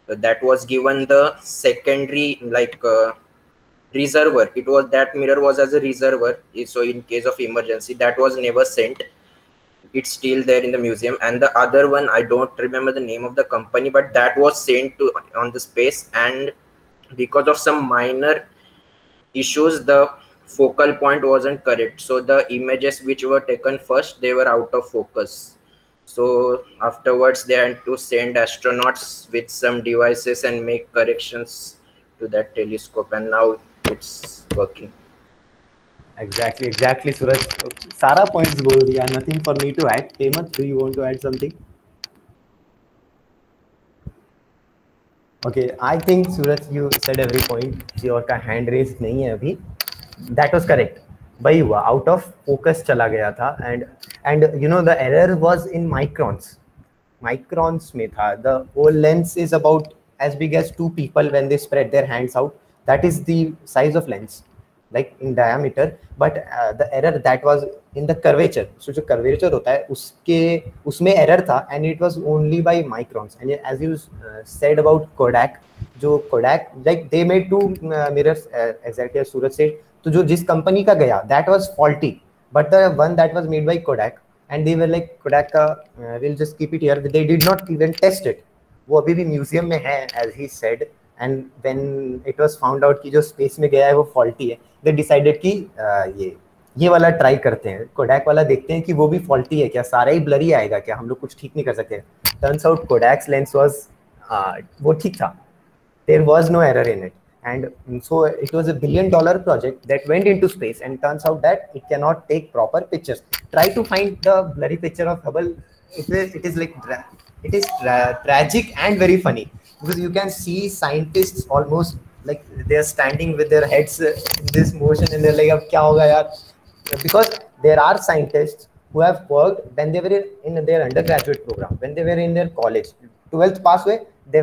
that was given the secondary reservoir. It was, that mirror was as a reservoir. So in case of emergency, that was never sent. It's still there in the museum. And the other one, I don't remember the name of the company, but that was sent to on the space. And because of some minor issues, the focal point wasn't correct, so the images which were taken first, they were out of focus. So afterwards they had to send astronauts with some devices and make corrections to that telescope, and now it's working. Exactly, Suraj. Sara points go diya, nothing for me to add. Hemant, do you want to add something? Okay, I think Suraj, you said every point. Your का hand raised नहीं है अभी. That was correct. वही हुआ, out of focus चला गया था, and you know the error was in microns में था. The whole lens is about as big as 2 people when they spread their hands out. That is the size of lens, like in diameter, but the error that was in the curvature. So जो curvature होता है उसमें error था, and it was only by microns. And as you said about Kodak, जो Kodak, like they made 2 mirrors, exactly as Suraj said. तो जो जिस company का गया, that was faulty, but the one that was made by Kodak, and they were like, Kodak का we'll just keep it here. They did not even test it. वो अभी भी museum में है, as he said. And when it was found out कि जो space में गया है वो faulty है, they decided कि ये वाला ट्राई करते हैं, Kodak वाला देखते हैं कि वो भी faulty है क्या, सारा ही blurry आएगा क्या, हम लोग कुछ ठीक नहीं कर सकते. Turns out Kodak's lens was वो ठीक था. There was no error in it. And so it was $1 billion project that went into space, and turns out that it cannot take proper pictures. Try to find the blurry picture of Hubble. It is like tragic and very funny, because you can see scientists almost like they're standing with their heads in this motion, and they're like, "Ab kya hoga yaar?" Because there are scientists who have worked when they were in their undergraduate program, when they were in their college, 12th pass way, they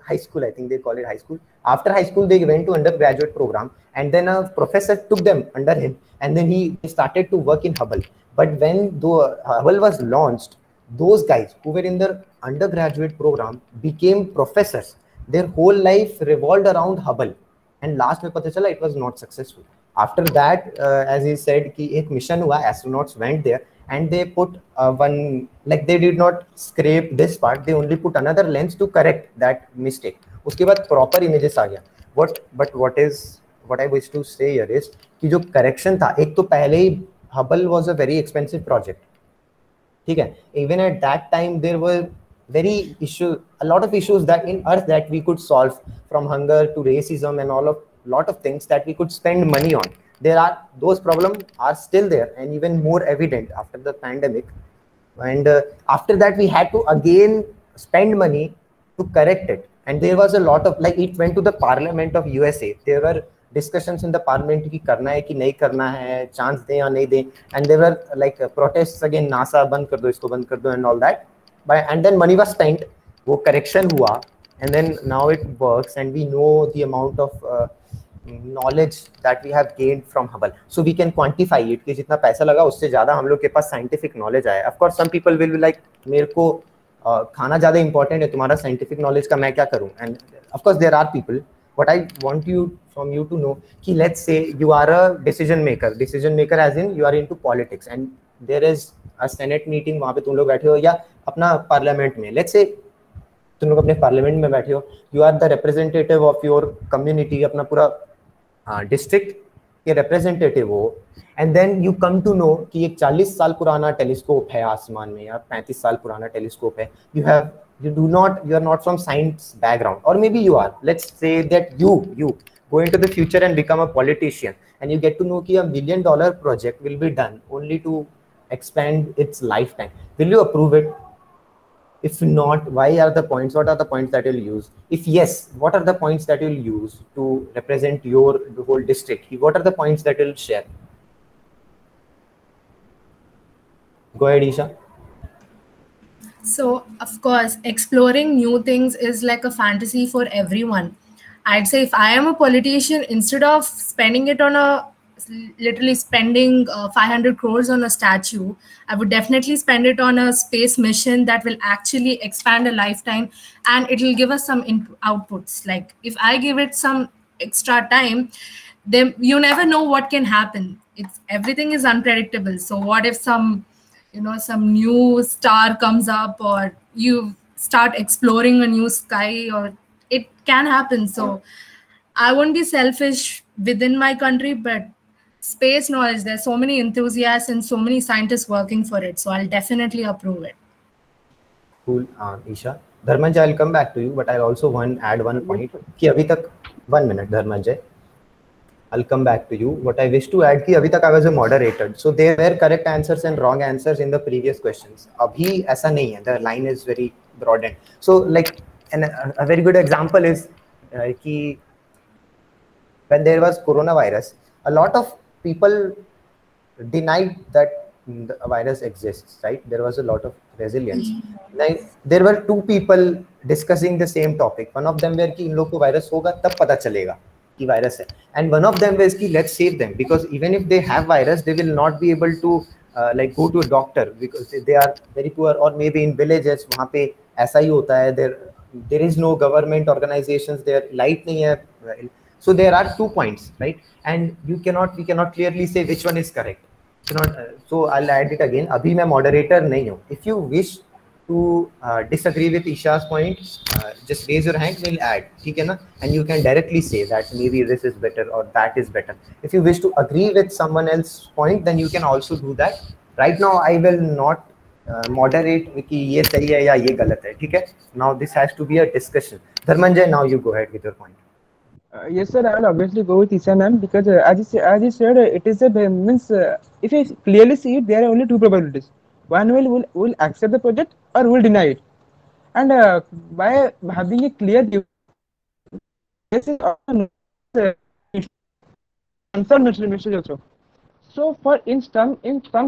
high school, I think they call it high school. After high school, they went to undergraduate program, and then a professor took them under him, and then he started to work in Hubble. But when Hubble was launched, those guys who were in their undergraduate program became professors. Their whole life revolved around Hubble, and last में पता चला it was not successful. After that, as he said, कि एक mission हुआ, astronauts went there, and they put one, like they did not scrape this part, they only put another lens to correct that mistake. उसके बाद proper images आ गया. What I wish to say here is कि जो correction था, एक तो पहले ही Hubble was a very expensive project. ठीक है? Even at that time there were a lot of issues that in Earth that we could solve, from hunger to racism and lot of things that we could spend money on. Those problems are still there, and even more evident after the pandemic. And after that we had to again spend money to correct it. And there was a lot of, like, it went to the Parliament of USA. There were discussions in the parliament कि करना है कि नहीं करना है, chance दें या नहीं दें, and there were like protests again, NASA बंद कर दो, इसको बंद कर दो and all that, and then money was spent, वो correction हुआ, and then now it works and we know the amount of knowledge that we have gained from Hubble, so we can quantify it कि जितना पैसा लगा उससे ज़्यादा हम लोग के पास scientific knowledge आया. Of course some people will be like मेरे को खाना ज़्यादा important है, तुम्हारा scientific knowledge का मैं क्या करूँ, and of course there are people. What I want from you to know कि let's say you are a decision maker as in you are into politics and there is a senate meeting, वहाँ पे तुम लोग बैठे हो या अपना parliament में, let's say तुम लोग अपने पार्लियामेंट में बैठे हो, you are the representative of your community, अपना पूरा डिस्ट्रिक्ट के रिप्रेजेंटेटिव हो, and then you come to know कि एक 40 साल पुराना टेलीस्कोप है आसमान में या 35 साल पुराना टेलीस्कोप है, you are not from science background, or maybe you are, let's say that you go into the future and become a politician and you get to know कि a $1 million project will be done only to expand its lifetime. Will you approve it? If not, what are the points that you'll use? If yes, what are the points that you'll use to represent the whole district? What are the points that you'll share? Go ahead, Isha. So, of course, exploring new things is like a fantasy for everyone. I'd say if I am a politician, instead of spending it on literally spending 500 crores on a statue, I would definitely spend it on a space mission that will actually expand a lifetime, and it will give us some outputs. Like if I give it some extra time, then you never know what can happen. Everything is unpredictable. So what if some new star comes up, or you start exploring a new sky, or it can happen. So I won't be selfish within my country, but space knowledge, there's so many enthusiasts and so many scientists working for it, so I'll definitely approve it. Cool, Isha. Dharmanjay, I'll come back to you, but I'll also add one point कि अभी तक 1 minute, Dharmanjay. I'll come back to you. What I wish to add कि अभी तक I was a moderator, so there were correct answers and wrong answers in the previous questions. अभी ऐसा नहीं है. The line is very broadened. So like a very good example is कि when there was coronavirus, a lot of people denied that the virus exists, right? There was a lot of resilience. Like, there were 2 people discussing the same topic. One of them were कि इन लोग को virus होगा तब पता चलेगा कि virus है, and one of them was कि let's save them, because even if they have virus, they will not be able to like go to a doctor because they are very poor, or maybe in villages वहाँ पे ऐसा ही होता है. There is no government organizations there, light नहीं है. So there are 2 points, right? And we cannot clearly say which one is correct. So I'll add it again. Abhi मैं moderator नहीं हूँ. If you wish to disagree with Isha's point, just raise your hand. We'll add. ठीक है ना? And you can directly say that maybe this is better or that is better. If you wish to agree with someone else's point, then you can also do that. Right now, I will not moderate कि ये सही है या ये गलत है. ठीक है? Now this has to be a discussion. Dharmanjay, now you go ahead with your point. Yes, sir. I will obviously go with Isha ma'am, because as you said, it is if you clearly see it, there are only 2 probabilities. One will accept the project or will deny it, and by having a clear message also. So for in some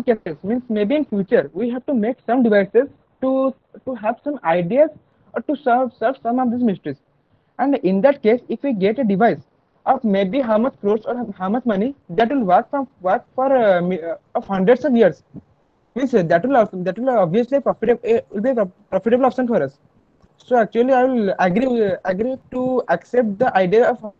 cases, means maybe in future we have to make some devices to have some ideas or to solve some of these mysteries. And in that case, if we get a device of maybe how much crores or how much money, that will work for of hundreds of years, means that will obviously will be a profitable option for us. So actually, I will agree to accept the idea of.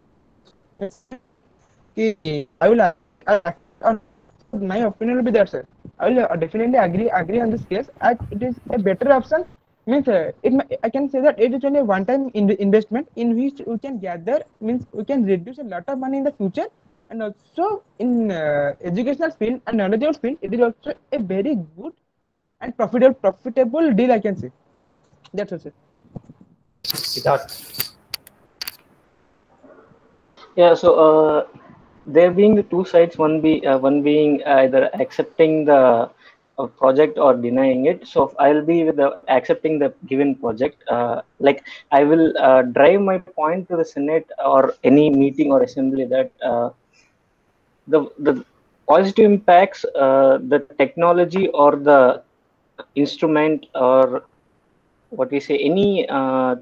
My opinion will be that, sir. I will definitely agree on this case. It is a better option. Means I can say that it is only a one-time investment in which we can gather, means we can reduce a lot of money in the future, and also in educational field and knowledgeable field, it is also a very good and profitable deal, I can say. That's all, sir. Yeah. So there being the 2 sides, one being either accepting the a project or denying it. So I'll be with accepting the given project. Like I will drive my point to the Senate or any meeting or assembly that the positive impacts the technology or the instrument or what we say any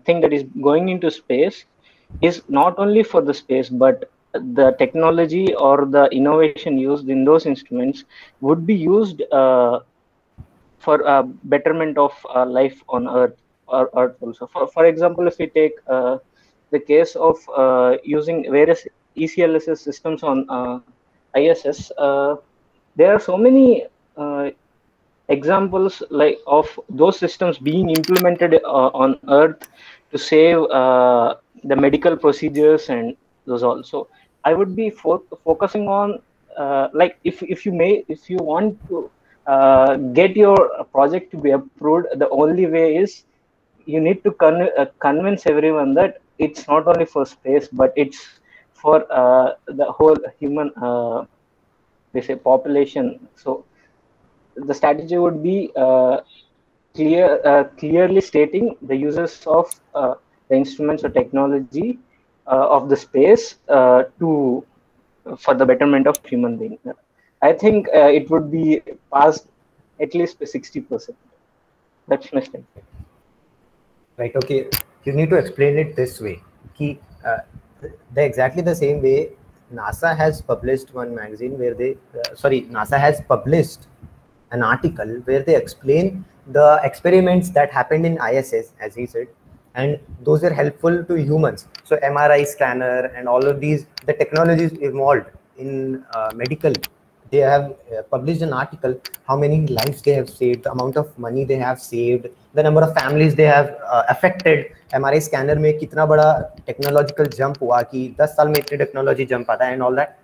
thing that is going into space is not only for the space, but the technology or the innovation used in those instruments would be used for betterment of life on Earth or Earth also. For example, if we take the case of using various ECLSS systems on ISS, there are so many examples like of those systems being implemented on Earth to save the medical procedures and those also. I would be focusing on like if you want to get your project to be approved, the only way is you need to convince everyone that it's not only for space, but it's for the whole human they say population. So the strategy would be clearly stating the uses of the instruments or technology of the space to for the betterment of human being. I think it would be passed at least 60%. That's my statement. Right. Okay. You need to explain it this way. Exactly the same way NASA has published one magazine where they, NASA has published an article where they explain the experiments that happened in ISS, as he said, and those are helpful to humans. So MRI scanner and all of these, the technologies involved in medical, they have published an article, how many lives they have saved, the amount of money they have saved, the number of families they have affected. MRI scanner में कितना बड़ा technological jump हुआ कि 10 साल में इतनी technology jump आता है and all that.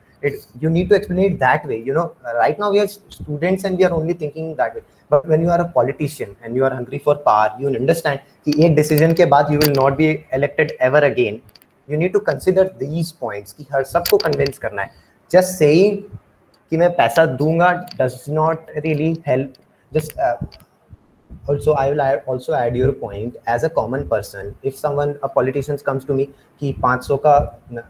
You need to explain it that way. You know, right now we are students and we are only thinking that way. But when you are a politician and you are hungry for power, you understand कि एक decision के बाद you will not be elected ever again. You need to consider these points कि हर सबको convince करना है. Just saying कि मैं पैसा दूंगा does not really help. Just also I will also add your point as a common person. If a politician comes to me कि 500 का,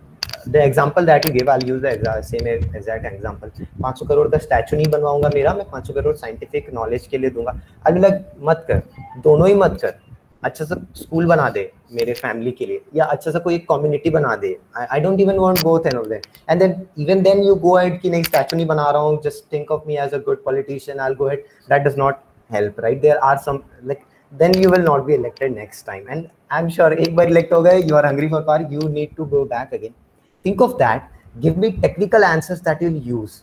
the example that you give, I'll use the same exact example. 500 crore का statue नहीं बनवाऊंगा मेरा, मैं 500 crore scientific knowledge के लिए दूंगा. I'll be like, मत कर, दोनों ही मत कर. अच्छा सा स्कूल बना दे मेरे फैमिली के लिए, या अच्छा सा कोई कम्युनिटी बना दे. I don't even want both and all that. And then even then you go ahead कि नहीं स्टैचू नहीं बना रहा हूँ, just think of me as a good politician, I'll go ahead. That does not help, right? There are some, like, then you will not be elected next time. And I'm sure एक बार elect हो गए, you are hungry for power, you need to go back again. Think of that. Give me technical answers that you'll use,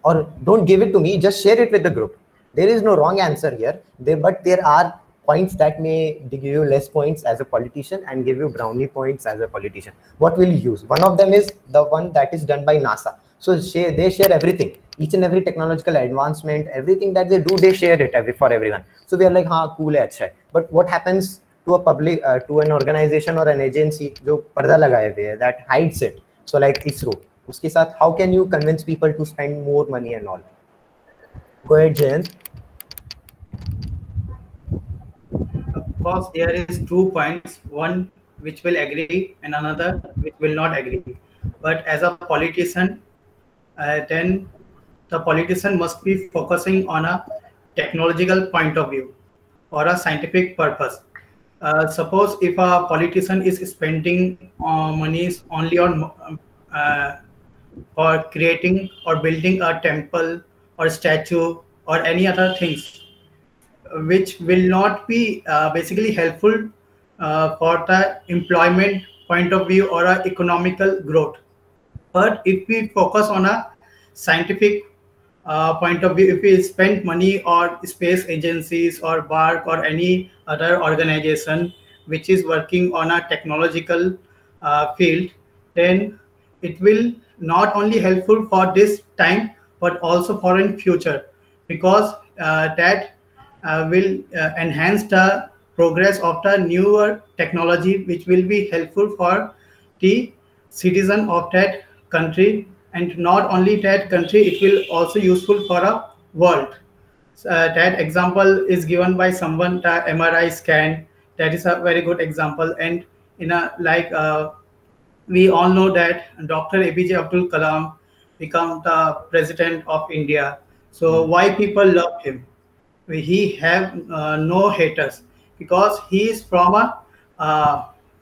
or don't give it to me. Just share it with the group. There is no wrong answer here. But there are points that may give you less points as a politician and give you brownie points as a politician. What will you use? One of them is the one that is done by NASA. So they share everything, each and every technological advancement, everything that they do, they share it for everyone. So we are like, हाँ cool है, अच्छा है. But what happens to a public, to an organization or an agency जो पर्दा लगाए हुए है, that hides it? So like ISRO, उसके साथ how can you convince people to spend more money and all? Go ahead, Jayant. Of course, there is 2 points, one which will agree and another which will not agree. But as a politician, then the politician must be focusing on a technological point of view or a scientific purpose. Suppose if a politician is spending monies only on or creating or building a temple or statue or any other things which will not be basically helpful for the employment point of view or a economical growth. But if we focus on a scientific point of view, if we spend money on space agencies or BARC or any other organization which is working on a technological field, then it will not only helpful for this time but also for in future, because that will enhance the progress of the newer technology which will be helpful for the citizen of that country, and not only that country, it will also useful for a world. That example is given by someone, the MRI scan. That is a very good example. And in a we all know that Dr. APJ Abdul Kalam became the president of India. So why people love him? He have no haters because he is from a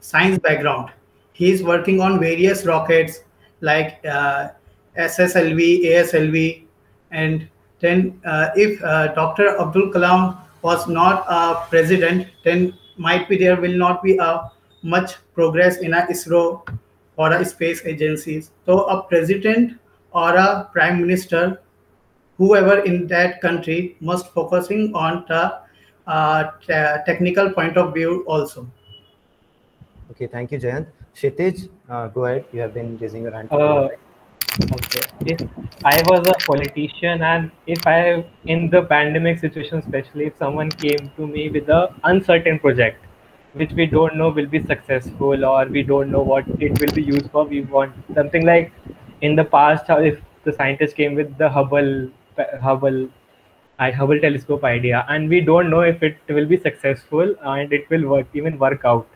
science background. He is working on various rockets like SSLV, ASLV, and then if Dr. Abdul Kalam was not a president, then might be there will not be a much progress in a ISRO or a space agencies. So a president or a prime minister, whoever in that country, must focusing on the technical point of view also. Okay, thank you, Jayant. Kshitij, go ahead. You have been raising your hand. Okay. If I was a politician and if I, in the pandemic situation especially, if someone came to me with a uncertain project, which we don't know will be successful or we don't know what it will be used for, we want something like in the past, how if the scientists came with the Hubble telescope idea, and we don't know if it will be successful and it will work out.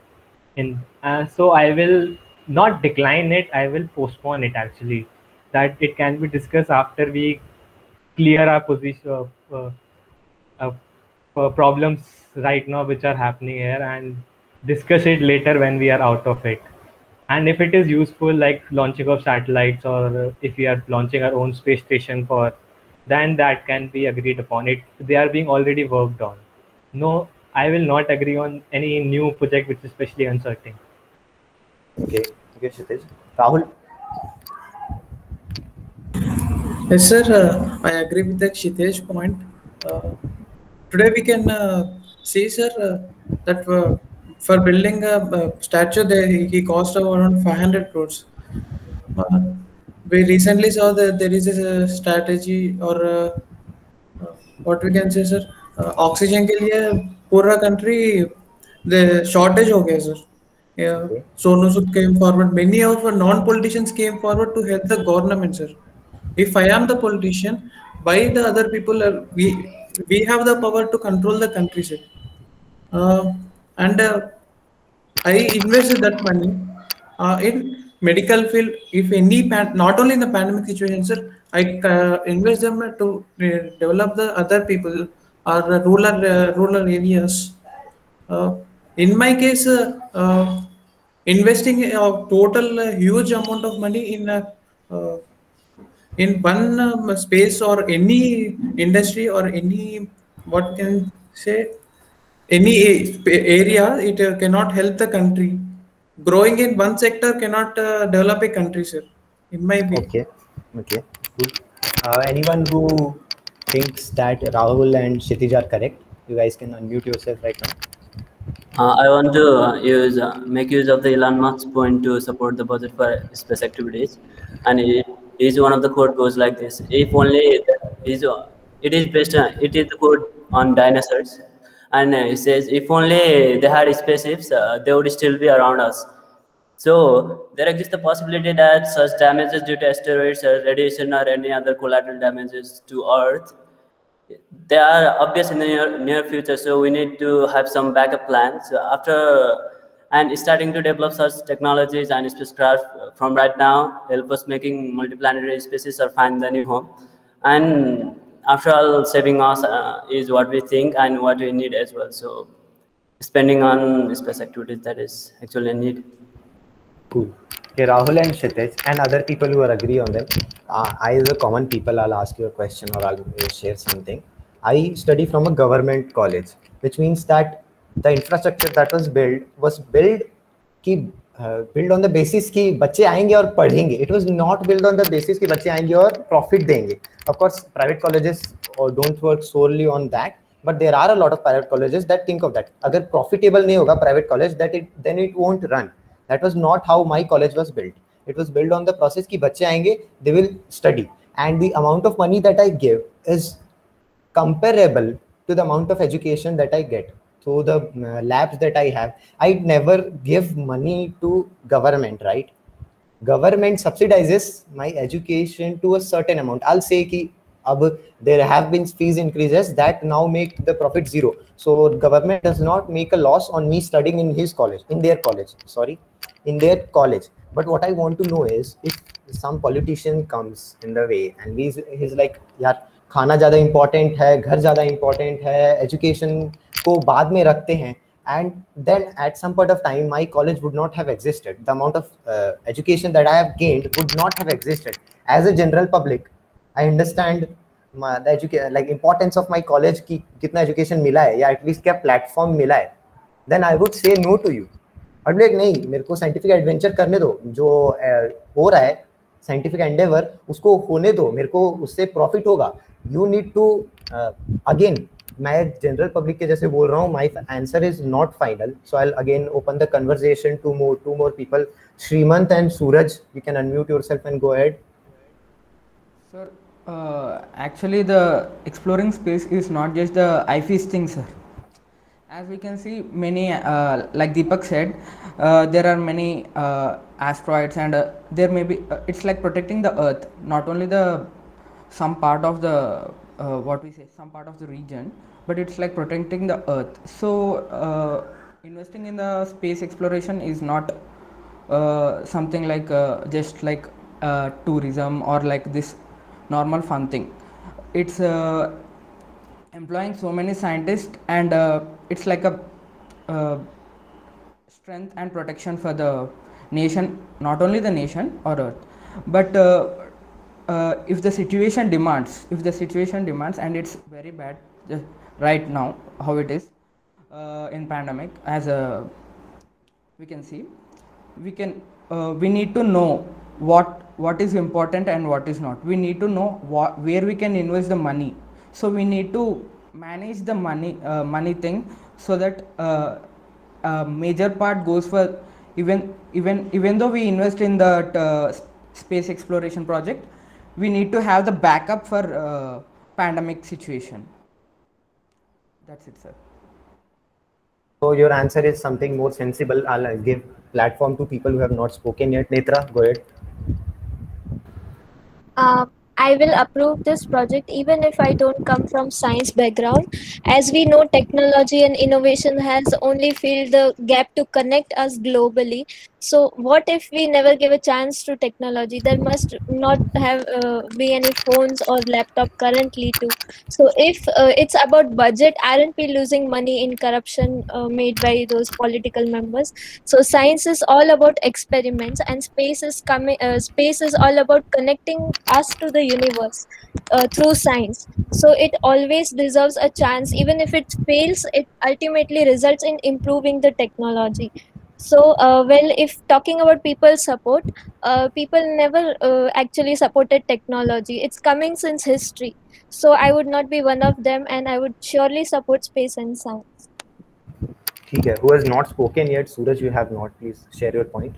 So I will not decline it, I will postpone it actually, that it can be discussed after we clear our position problems right now which are happening here, and discuss it later when we are out of it. And if it is useful, like launching of satellites, or if we are launching our own space station then that can be agreed upon. They are being already worked on. No, I will not agree on any new project which is especially uncertain. Okay, Kshitij. Rahul? Yes, sir. I agree with the Kshitij point. Today we can see, sir, that for building a statue, he cost around 500 crores. We recently saw that there is a strategy or what we can say, sir, oxygen के लिए पूरा country the shortage हो गया, sir. Yeah, Sonu Sood came forward. Many of our non-politicians came forward to help the government, sir. If I am the politician, why the other people are we have the power to control the country, sir. And I invested that money in medical field. If any not only in the pandemic situation, sir, I invest them to develop the other people or rural areas. In my case, investing a total huge amount of money in one space or any industry or any what can say any area, it cannot help the country. Growing in one sector cannot develop a country, sir. In my view. Okay, good. Anyone who thinks that Rahul and Kshitij are correct, you guys can unmute yourself right now. I want to make use of the Elon Musk point to support the budget for space activities, and it is one of the quote goes like this: "If only it is the quote on dinosaurs." And it says, if only they had spaceships, they would still be around us. So there exists the possibility that such damages due to asteroids or radiation or any other collateral damages to Earth, they are obvious in the near future. So we need to have some backup plans. And starting to develop such technologies and spacecraft from right now help us making multiplanetary species or find the new home. And after all, saving us is what we think and what we need as well. So spending on space activities, that is actually a need. Cool. Okay, Rahul and Kshitij and other people who are agree on them. I, as a common people, I'll ask you a question or I'll share something. I study from a government college, which means that the infrastructure that was built built on the basis कि बच्चे आएंगे और पढ़ेंगे. It was not built on the basis कि बच्चे आएंगे और profit देंगे. Of course, private colleges don't work solely on that, but there are a lot of private colleges that think of that. अगर profitable नहीं होगा private college, then it won't run. That was not how my college was built. It was built on the process कि बच्चे आएंगे, they will study, and the amount of money that I give is comparable to the amount of education that I get. So the labs that I have, I never give money to government, right? Government subsidizes my education to a certain amount. I'll say कि there have been fees increases that now make the profit zero. So government does not make a loss on me studying in their college. But what I want to know is, if some politician comes in the way and he's like, यार खाना ज़्यादा important है, घर ज़्यादा important है, education को बाद में रखते हैं, and then at some point of time my college would not have existed. The amount of education that I have gained would not have existed. As a general public, I understand the importance of my college की कितना education मिला है, या at least क्या platform मिला है, then I would say no to you. और नहीं, मेरे को scientific adventure करने दो, जो हो रहा है scientific endeavor उसको होने दो, मेरे को उससे profit होगा. You need to again, मैं जनरल पब्लिक के जैसे बोल रहा हूँ. My answer is not final, so I will again open the conversation to more people. Shrimant and Suraj, you can unmute yourself and go ahead. Sir, actually the exploring space is not just the eye-feast thing, sir. As we can see, many like Deepak said, there are many asteroids, and there may be it's like protecting the earth, not only the some part of the some part of the region, but it's like protecting the earth. So investing in the space exploration is not something like just like tourism or like this normal fun thing. It's employing so many scientists, and it's like a strength and protection for the nation, not only the nation or earth, but if the situation demands, and it's very bad just right now how it is in pandemic, as we can see, we need to know what is important and what is not. We need to know where we can invest the money. So we need to manage the money thing, so that a major part goes for even though we invest in that space exploration project, we need to have the backup for pandemic situation. That's it, sir. So your answer is something more sensible. I'll give platform to people who have not spoken yet. Netra, go ahead. I will approve this project even if I don't come from science background. As we know, technology and innovation has only filled the gap to connect us globally. So what if we never give a chance to technology? There must not have be any phones or laptop currently too. So if it's about budget, aren't we losing money in corruption made by those political members? So science is all about experiments, and space is all about connecting us to the universe through science. So it always deserves a chance. Even if it fails, it ultimately results in improving the technology. So well, if talking about people's support, people never actually supported technology. It's coming since history. So I would not be one of them, and I would surely support space and science. ठीक है. Who has not spoken yet? Suraj, you have not. Please share your point.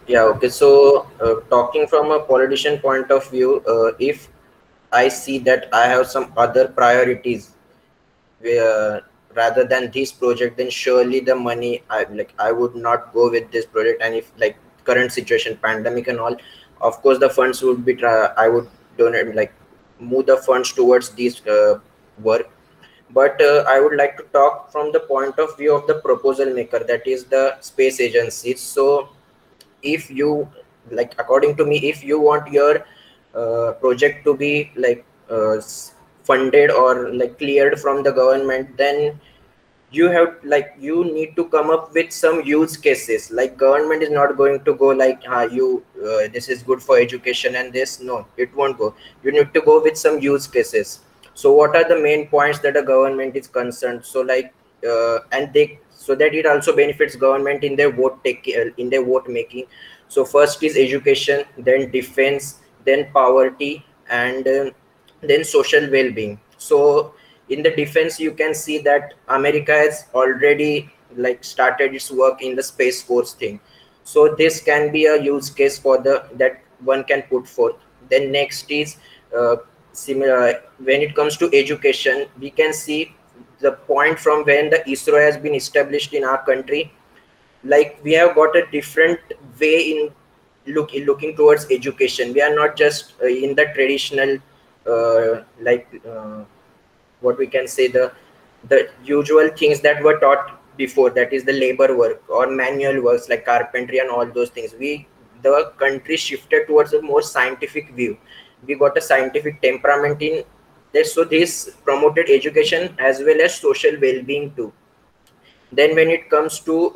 Yeah, okay. So talking from a politician point of view, if I see that I have some other priorities rather than this project, then surely the money I would not go with this project. And if like current situation, pandemic and all, of course the funds would be I would donate, like move the funds towards this work. But I would like to talk from the point of view of the proposal maker, that is the space agency. So if you like, according to me, if you want your project to be like funded or like cleared from the government, then you need to come up with some use cases. Like government is not going to go like this is good for education and this. No, it won't go. You need to go with some use cases. So what are the main points that the government is concerned? So like so that it also benefits government in their vote making. So first is education, then defense, then poverty, and then social well-being. So in the defense, you can see that America has already like started its work in the Space Force thing. So this can be a use case for that one can put forth. Then next is similar. When it comes to education, we can see the point from when the ISRO has been established in our country. Like we have got a different way in looking towards education. We are not just in the traditional what we can say, the usual things that were taught before, that is the labor work or manual works like carpentry and all those things. The country shifted towards a more scientific view. We got a scientific temperament in this, so this promoted education as well as social well-being too. Then when it comes to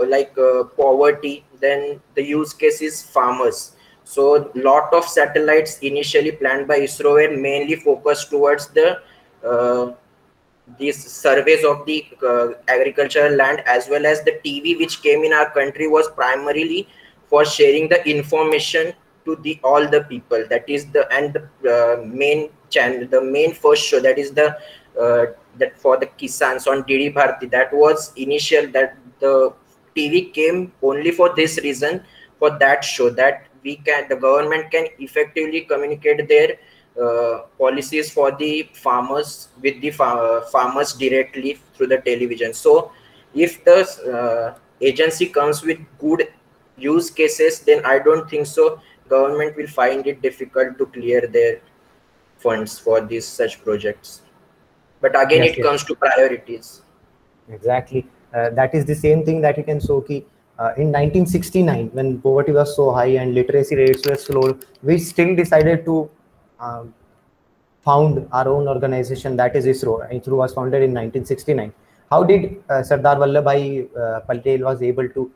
poverty, then the use case is farmers. So lot of satellites initially planned by ISRO were mainly focused towards these surveys of the agricultural land, as well as the TV which came in our country was primarily for sharing the information to all the people. That is the main channel, the main first show, that is the that for the Kisans on DD Bharati. That was initial, that the TV came only for this reason, for that show, that the government can effectively communicate their policies for the farmers with the farmers directly through the television. So if the agency comes with good use cases, then I don't think so government will find it difficult to clear their funds for these such projects. But again, it comes to priorities. Exactly. That is the same thing that you can show in 1969, when poverty was so high and literacy rates were slow, we still decided to found our own organization, that is ISRO. ISRO was founded in 1969. How did Sardar Vallabhbhai Patel was able to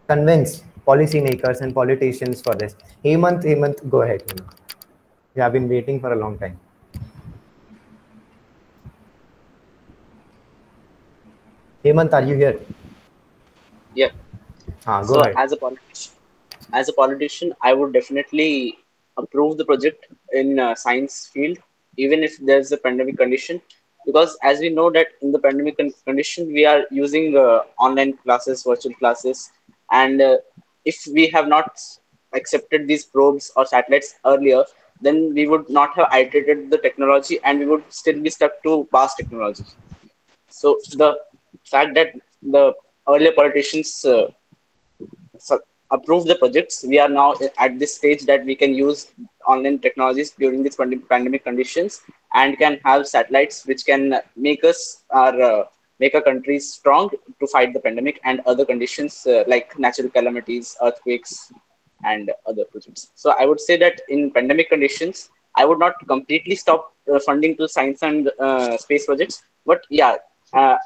convince policymakers and politicians for this? Hemant, go ahead. You have been waiting for a long time. Hemant, are you here? Yeah. Go ahead. As a politician, I would definitely approve the project in science field, even if there's a pandemic condition, because as we know that in the pandemic condition, we are using online classes, virtual classes, and if we have not accepted these probes or satellites earlier, then we would not have iterated the technology and we would still be stuck to past technology. So the fact that the earlier politicians approve the projects, we are now at this stage that we can use online technologies during these pandemic conditions and can have satellites which can make us make our countries strong to fight the pandemic and other conditions like natural calamities, earthquakes, and other projects. So I would say that in pandemic conditions, I would not completely stop funding to science and space projects, but yeah,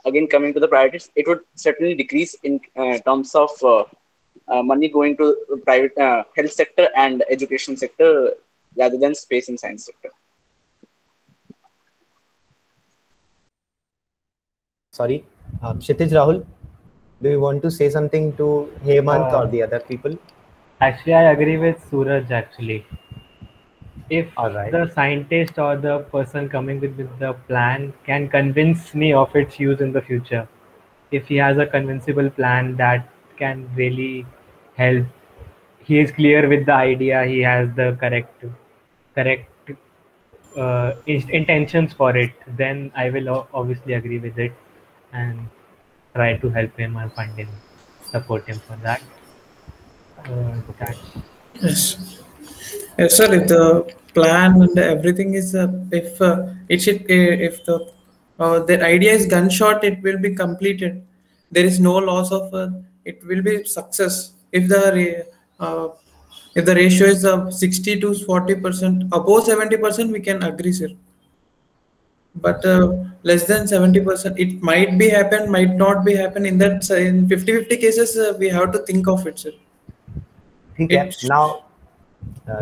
again, coming to the priorities, it would certainly decrease in terms of money going to private health sector and education sector rather than space and science sector. Sorry, Kshitij, Rahul, do you want to say something to Hemant or the other people? Actually, I agree with Suraj actually. If the scientist or the person coming with the plan can convince me of its use in the future, if he has a convincible plan that can really help, he is clear with the idea, he has the correct intentions for it, then I will obviously agree with it and try to help him and fund him, support him for that. Yes. Yes, sir. If the plan and everything is, if the idea is gunshot, it will be completed. There is no loss of. It will be success. If the ratio is 60 to 40%, above 70%, we can agree, sir. But less than 70%, it might be happen, might not be happen. In that, in 50-50 cases, we have to think of it, sir. Okay. Now,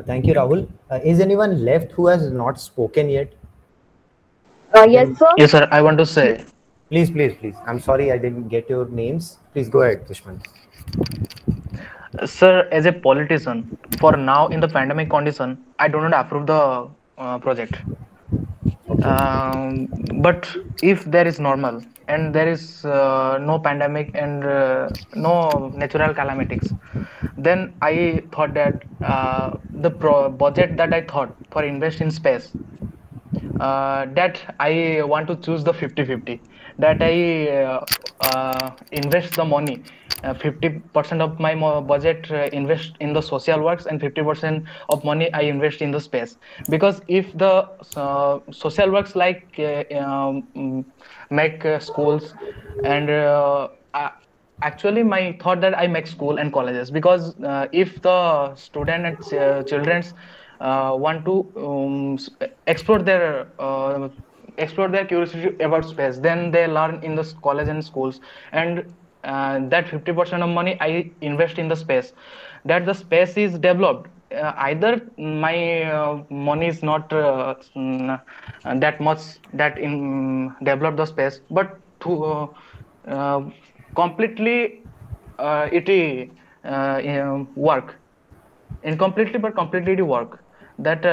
thank you, Rahul. Is anyone left who has not spoken yet? Yes, sir. Yes, sir. I want to say. Please. I'm sorry I didn't get your names. Please go ahead, Dushman. Sir, as a politician, for now in the pandemic condition, I do not approve the project. But if there is normal and there is no pandemic and no natural calamities, then I thought that the budget that I thought for invest in space, that I want to choose the 50-50, that I invest the money, 50% of my budget invest in the social works, and 50% of money I invest in the space. Because if the social works like make schools, and actually my thought that I make school and colleges, because if the student and children's want to explore their curiosity about space, then they learn in the college and schools. And that 50% of money I invest in the space, that the space is developed. Either my money is not that much that in develop the space, but to completely it work incompletely, but completely it work. That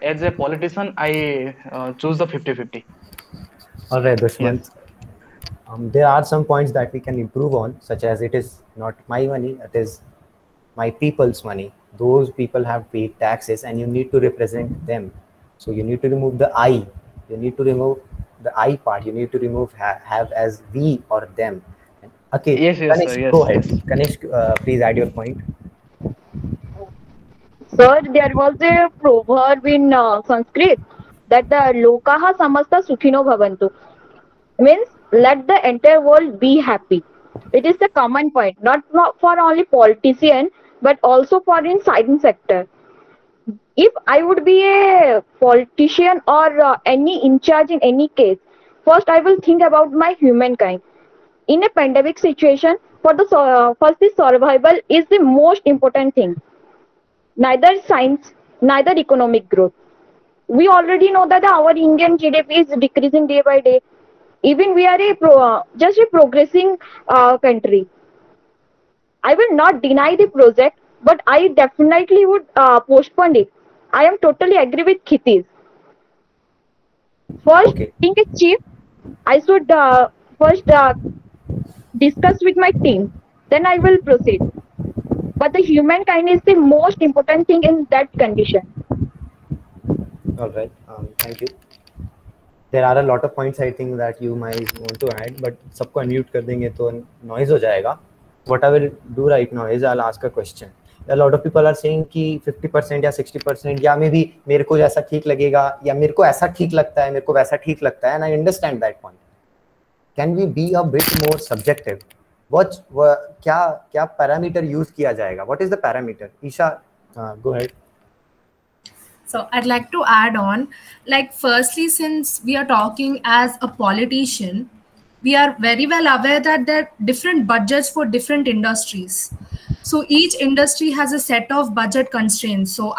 as a politician, I choose the 50-50. All right, Dushman. There are some points that we can improve on, such as it is not my money, it is my people's money. Those people have paid taxes and you need to represent them. So you need to remove the I. You need to remove the I part. You need to remove have as we or them. Okay, yes, Ganesh, sir, yes, go ahead. yes. Ganesh, please add your point. Sir, there was a proverb in Sanskrit that the lokaha samasta sukhino bhavantu, means let the entire world be happy. It is a common point, not for only politician, but also for in science sector. If I would be a politician or any in charge in any case, first I will think about my humankind. In a pandemic situation, for the first is survival is the most important thing. Neither science, neither economic growth. We already know that our Indian GDP is decreasing day by day. Even we are just a progressing country. I will not deny the project, but I definitely would postpone it. I am totally agree with Kshitij. First, being a chief, I should first discuss with my team. Then I will proceed. But the humankind is the most important thing in that condition. All right, thank you. There are a lot of points I think that you might want to add, but सबको unmute कर देंगे तो noise हो जाएगा. What I will do right now is I'll ask a question. A lot of people are saying कि 50% या 60% या maybe मेरे को जैसा ठीक लगेगा या मेरे को ऐसा ठीक लगता है, मेरे को वैसा ठीक लगता है, and I understand that point. Can we be a bit more subjective? क्या पैरामीटर यूज किया जाएगा? What is the parameter? Isha, go ahead. So I'd like to add on, like, firstly, since we are talking as a politician, we are very well aware that there are different budgets for different industries. So each industry has a set of budget constraints. So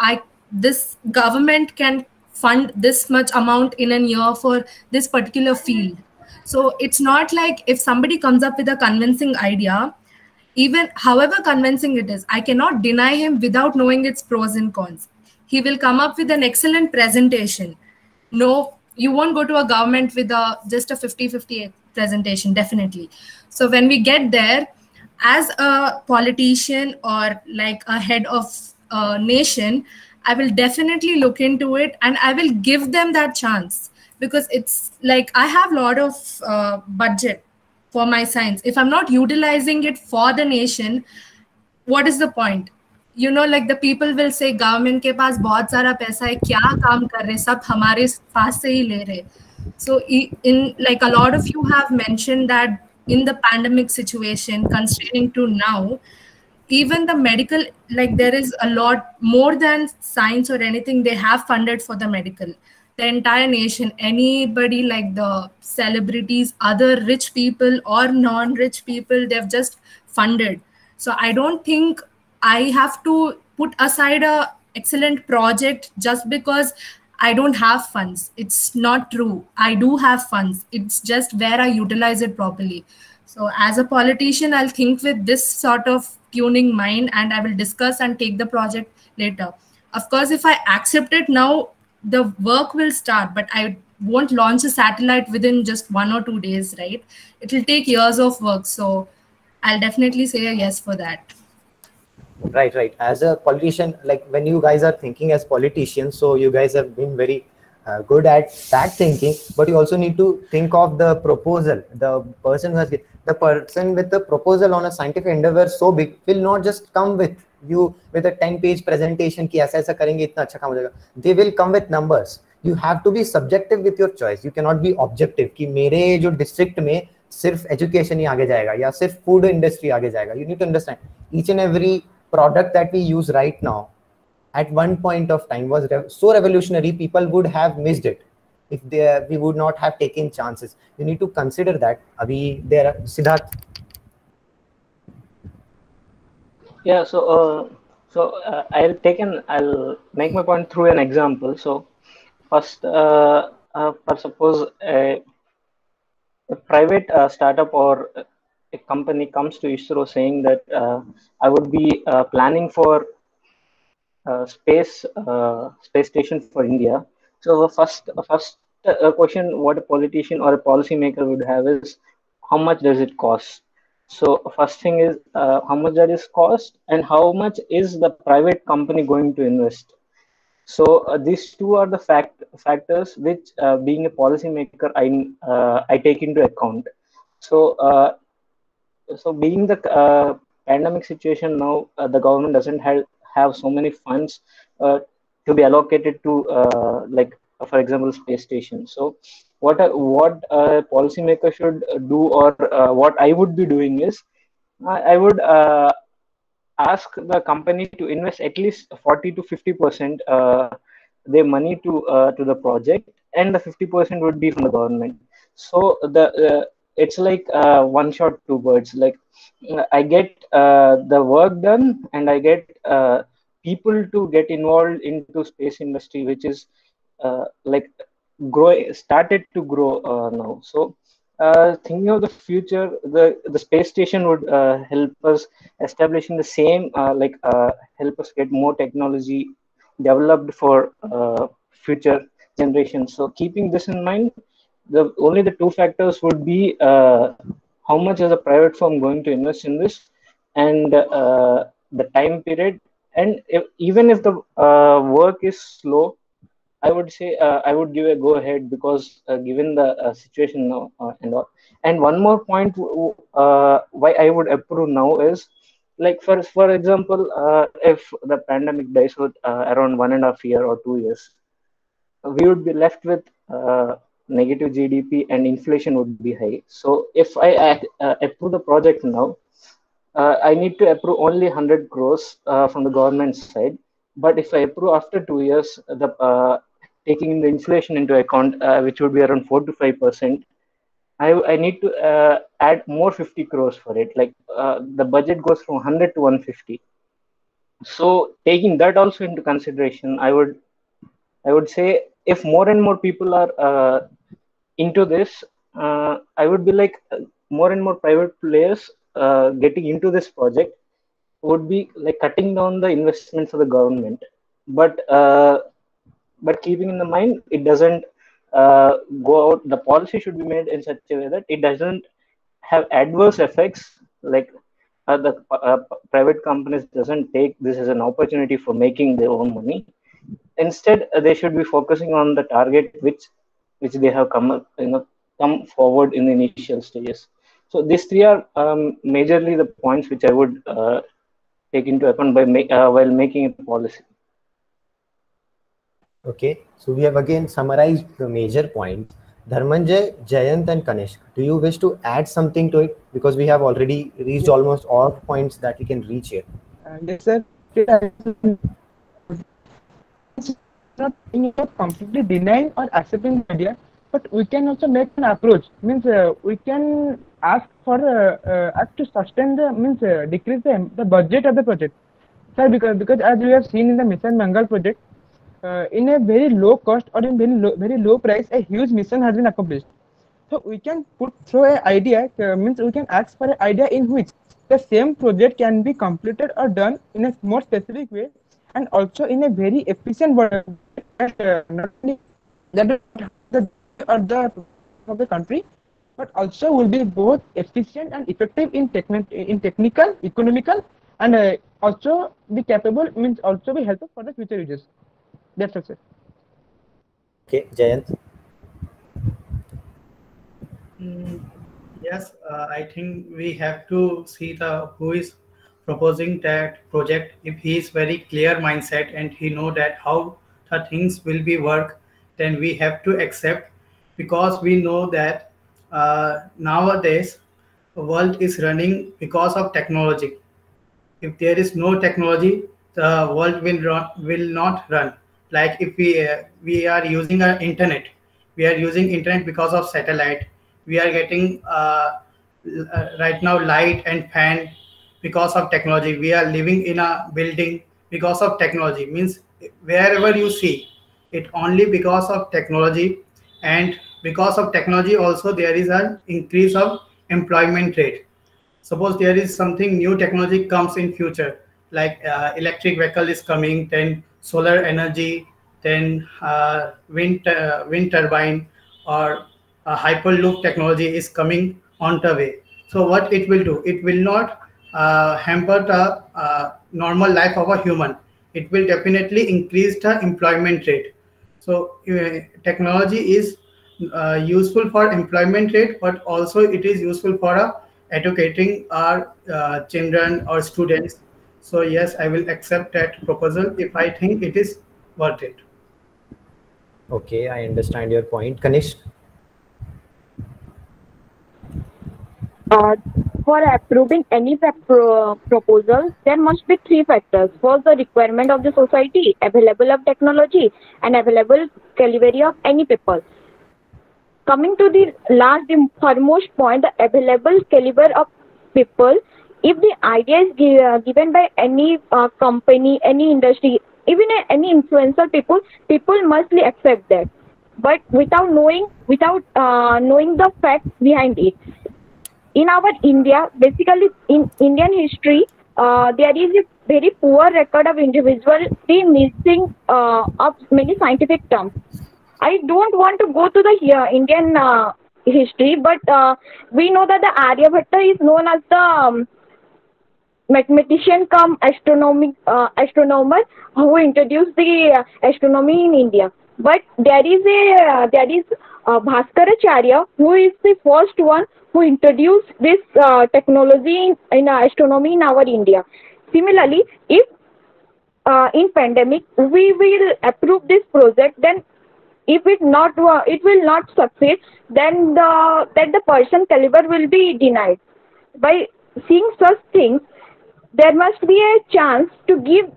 this government can fund this much amount in a year for this particular field. So it's not like if somebody comes up with a convincing idea, even however convincing it is, I cannot deny him without knowing its pros and cons. He will come up with an excellent presentation. No, you won't go to a government with just a 50-50 presentation, definitely. So when we get there, as a politician or like a head of a nation, I will definitely look into it and I will give them that chance. Because it's like I have a lot of budget for my science. If I'm not utilizing it for the nation, what is the point? You know, like the people will say government के पास बहुत सारा पैसा है, क्या काम कर रहे, सब हमारे पास से ही ले रहे. So in like a lot of you have mentioned that in the pandemic situation, considering to now, even the medical, like there is a lot more than science or anything they have funded for the medical. The entire nation, anybody like the celebrities, other rich people or non-rich people, they've just funded. So I don't think I have to put aside a excellent project just because I don't have funds. It's not true. I do have funds. It's just where I utilize it properly. So as a politician, I'll think with this sort of tuning mind and I will discuss and take the project later. Of course, if I accept it now, the work will start, but I won't launch a satellite within just 1 or 2 days, right? It will take years of work. So I'll definitely say a yes for that. Right. As a politician, like when you guys are thinking as politicians, so you guys have been very good at that thinking, but you also need to think of the proposal. The person who has the person with the proposal on a scientific endeavor so big will not just come with you with a 10-page presentation कि ऐसा ऐसा करेंगे इतना अच्छा काम हो जाएगा. They will come with numbers. You have to be subjective with your choice. You cannot be objective कि मेरे जो district में सिर्फ education ही आगे जाएगा या सिर्फ food industry आगे जाएगा. You need to understand each and every product that we use right now at one point of time was so revolutionary, people would have missed it if we would not have taken chances. You need to consider that. Abhi there, Siddharth. Yeah, I'll make my point through an example. So first, for suppose a private startup or a company comes to ISRO saying that I would be planning for space station for India. So first question what a politician or a policymaker would have is how much does it cost? So first thing is how much that is cost and how much is the private company going to invest. So these two are the factors which being a policymaker I take into account. So being the pandemic situation now, the government doesn't have so many funds to be allocated to like for example space station. So what a policymaker should do or what I would be doing is I would ask the company to invest at least 40 to 50% their money to the project, and the 50% would be from the government. So it's like one shot, two birds. Like I get the work done, and I get people to get involved into space industry, which is like started to grow now. So thinking of the future, the space station would help us establishing the same help us get more technology developed for future generations. So keeping this in mind, only the two factors would be how much is a private firm going to invest in this, and the time period. And even if the work is slow, I would say I would give a go ahead because given the situation now and all. And one more point why I would approve now is like for example, if the pandemic dies with around 1.5 year or 2 years, we would be left with negative GDP and inflation would be high. So if I approve the project now, I need to approve only 100 crores from the government side. But if I approve after 2 years, taking the inflation into account, which would be around 4 to 5%, I need to add more 50 crores for it. Like the budget goes from 100 to 150. So taking that also into consideration, I would say if more and more people are into this, I would be like more and more private players getting into this project would be like cutting down the investments of the government. But keeping in the mind, it doesn't go out. The policy should be made in such a way that it doesn't have adverse effects. Like the private companies doesn't take this as an opportunity for making their own money. Instead, they should be focusing on the target which they have come forward in the initial stages. So these three are majorly the points which I would take into account while making a policy. Okay, so we have again summarized the major points. Dharmanjay, Jayant, and Kanishk, do you wish to add something to it? Because we have already reached almost all points that we can reach here. Yes, sir. Not completely denying or accepting the idea, but we can also make an approach. Means we can ask for to sustain the decrease the budget of the project, sir. Because as we have seen in the Mission Mangal project, in a very low cost or in very low price, a huge mission has been accomplished. So we can put through an idea. Means we can ask for an idea in which the same project can be completed or done in a more specific way, and also in a very efficient way. Not only that of the country, but also will be both efficient and effective in technical, economical, and also be capable. Means also be helpful for the future users. That's it, sir. Okay, Jayant. Yes, I think we have to see the who is proposing that project. If he is very clear mindset and he know that how the things will be work, then we have to accept, because we know that nowadays the world is running because of technology. If there is no technology, the world will not run. Like if we are using our internet, we are using internet because of satellite. We are getting right now light and fan because of technology. We are living in a building because of technology. Means wherever you see it, only because of technology. And because of technology also there is an increase of employment rate. Suppose there is something new technology comes in future, like electric vehicle is coming, then solar energy, then wind turbine, or hyperloop technology is coming on the way. So what it will do, it will not hamper the normal life of a human. It will definitely increase the employment rate. So technology is useful for employment rate, but also it is useful for educating our children or students. So yes, I will accept that proposal if I think it is worth it. Okay, I understand your point. Kanish? For approving any proposal, there must be three factors. First, the requirement of the society, available of technology, and available caliber of any people. Coming to the last, the foremost point, the available caliber of people. If the idea is given by any company, any industry, even any influencer people mostly accept that. But without knowing the facts behind it. In our India, basically in Indian history, there is a very poor record of individual missing of many scientific terms. I don't want to go to the Indian history, but we know that the Aryabhatta is known as the mathematician come astronomer who introduced the astronomy in India. But there is Bhaskaracharya, who is the first one who introduced this technology in astronomy in our India. Similarly, if in pandemic we will approve this project, then if it will not succeed, then the person caliber will be denied. By seeing such things, there must be a chance to give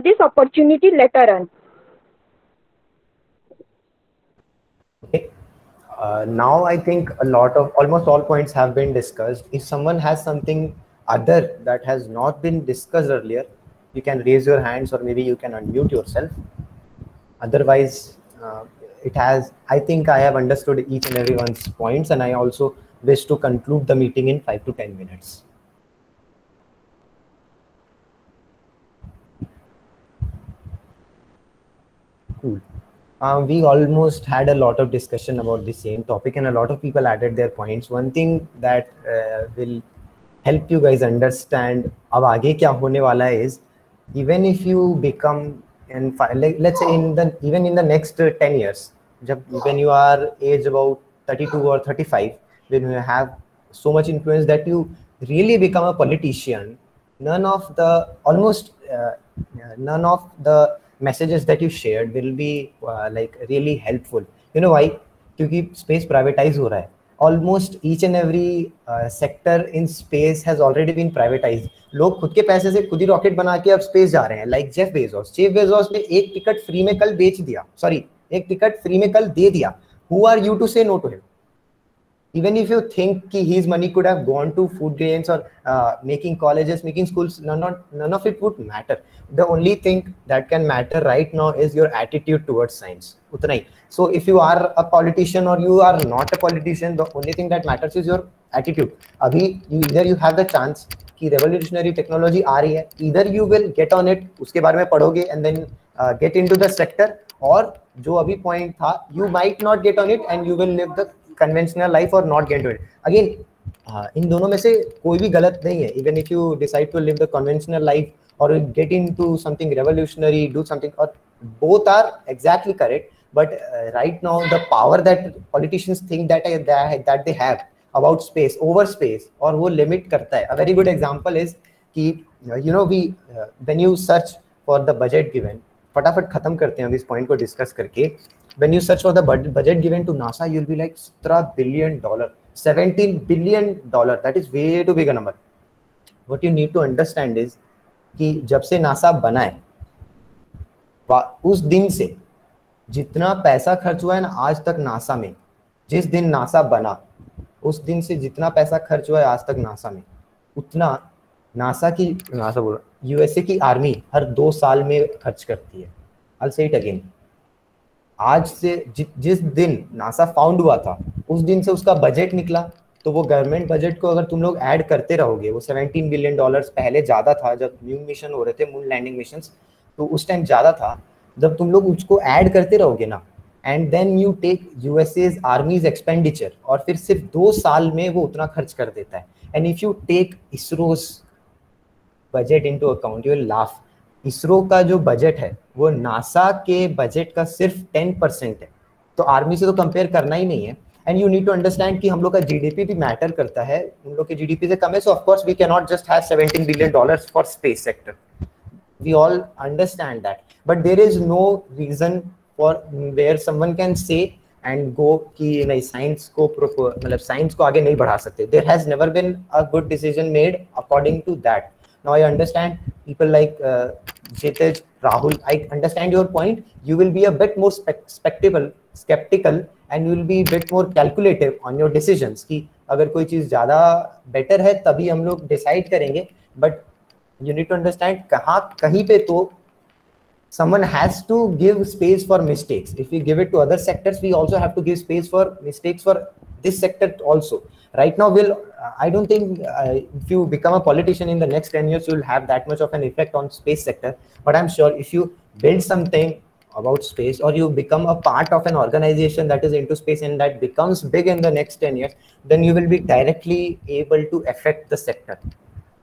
this opportunity later on. Okay. Now I think almost all points have been discussed. If someone has something other that has not been discussed earlier, you can raise your hands, or maybe you can unmute yourself. Otherwise, I think I have understood each and everyone's points, and I also wish to conclude the meeting in 5 to 10 minutes. Cool. We almost had a lot of discussion about the same topic, and a lot of people added their points. One thing that will help you guys understand अब आगे क्या होने वाला is, even if you become let's say even in the next 10 years, when you are age about 32 or 35, when you have so much influence that you really become a politician, none of the messages that you shared will be like really helpful. You know why? Because space privatized हो रहा है. Almost each and every sector in space has already been privatized. लोग खुद के पैसे से खुद ही rocket बना के अब स्पेस जा रहे हैं. लाइक जेफ बेजोस ने एक टिकट फ्री में कल बेच दिया. एक टिकट फ्री में कल दे दिया. Who are you to say no to him? Even if you think his money could have gone to food grains or making colleges, making schools, none of it would matter. The only thing that can matter right now is your attitude towards science. So if you are a politician or you are not a politician, the only thing that matters is your attitude. Either you have the chance कि revolutionary technology आ रही है, either you will get on it, उसके बारे में पढ़ोगे and then get into the sector, और जो अभी point था, you might not get on it and you will live the conventional life or not get into it. Again, इन दोनों में से कोई भी गलत नहीं है. Even if you decide to live the conventional life or get into something revolutionary, do something, or both are exactly correct. but right now the power that politicians think that they have about space, over space, और वो limit करता है. A very good example is कि when you search for the budget given, फटाफट खत्म करते हैं इस point को discuss करके. When you search for the budget given to NASA, you'll be like $17 billion, $17 billion. That is way too big a number. What you need to understand is कि जब से नासा बना है उस दिन से जितना पैसा खर्च हुआ है ना आज तक नासा में, जिस दिन नासा बना उस दिन से जितना पैसा खर्च हुआ है आज तक नासा में, उतना नासा बोल यूएसए की आर्मी हर 2 साल में खर्च करती है. I'll say it again. आज से जिस दिन नासा फाउंड हुआ था उस दिन से उसका बजट निकला, तो वो गवर्नमेंट बजट को अगर तुम लोग ऐड करते रहोगे, वो $17 बिलियन पहले ज्यादा था जब मून मिशन हो रहे थे, मून लैंडिंग मिशन, तो उस टाइम ज्यादा था. जब तुम लोग उसको ऐड करते रहोगे ना, and then you take USA's army's expenditure, और फिर सिर्फ 2 साल में वो उतना खर्च कर देता है. And if you take ISRO's budget into account, you will laugh. ISRO का जो बजट है वो नासा के बजट का सिर्फ 10% है, तो आर्मी से तो कंपेयर करना ही नहीं है. And you need to understand कि हम लोग का जीडीपी भी मैटर करता है, उन लोग के जीडीपी से कम है. So of course we cannot just जस्ट हैव $17 billion for space sector. We all understand that, but there is no reason for where someone can say and go कि नहीं साइंस को मतलब साइंस को आगे नहीं बढ़ा सकते. There has never been a good decision made according to that. Now I understand people like Jitej, Rahul. I understand your point. You will be a bit more skeptical, and you will be a bit more calculative on your decisions. कि अगर कोई चीज ज्यादा better है तभी हम लोग decide करेंगे. But you need to understand कहीं पे तो someone has to give space for mistakes. If we give it to other sectors, we also have to give space for mistakes for this sector also. Right now, I don't think if you become a politician in the next 10 years, you will have that much of an effect on space sector. But I'm sure if you build something about space, or you become a part of an organization that is into space and that becomes big in the next 10 years, then you will be directly able to affect the sector.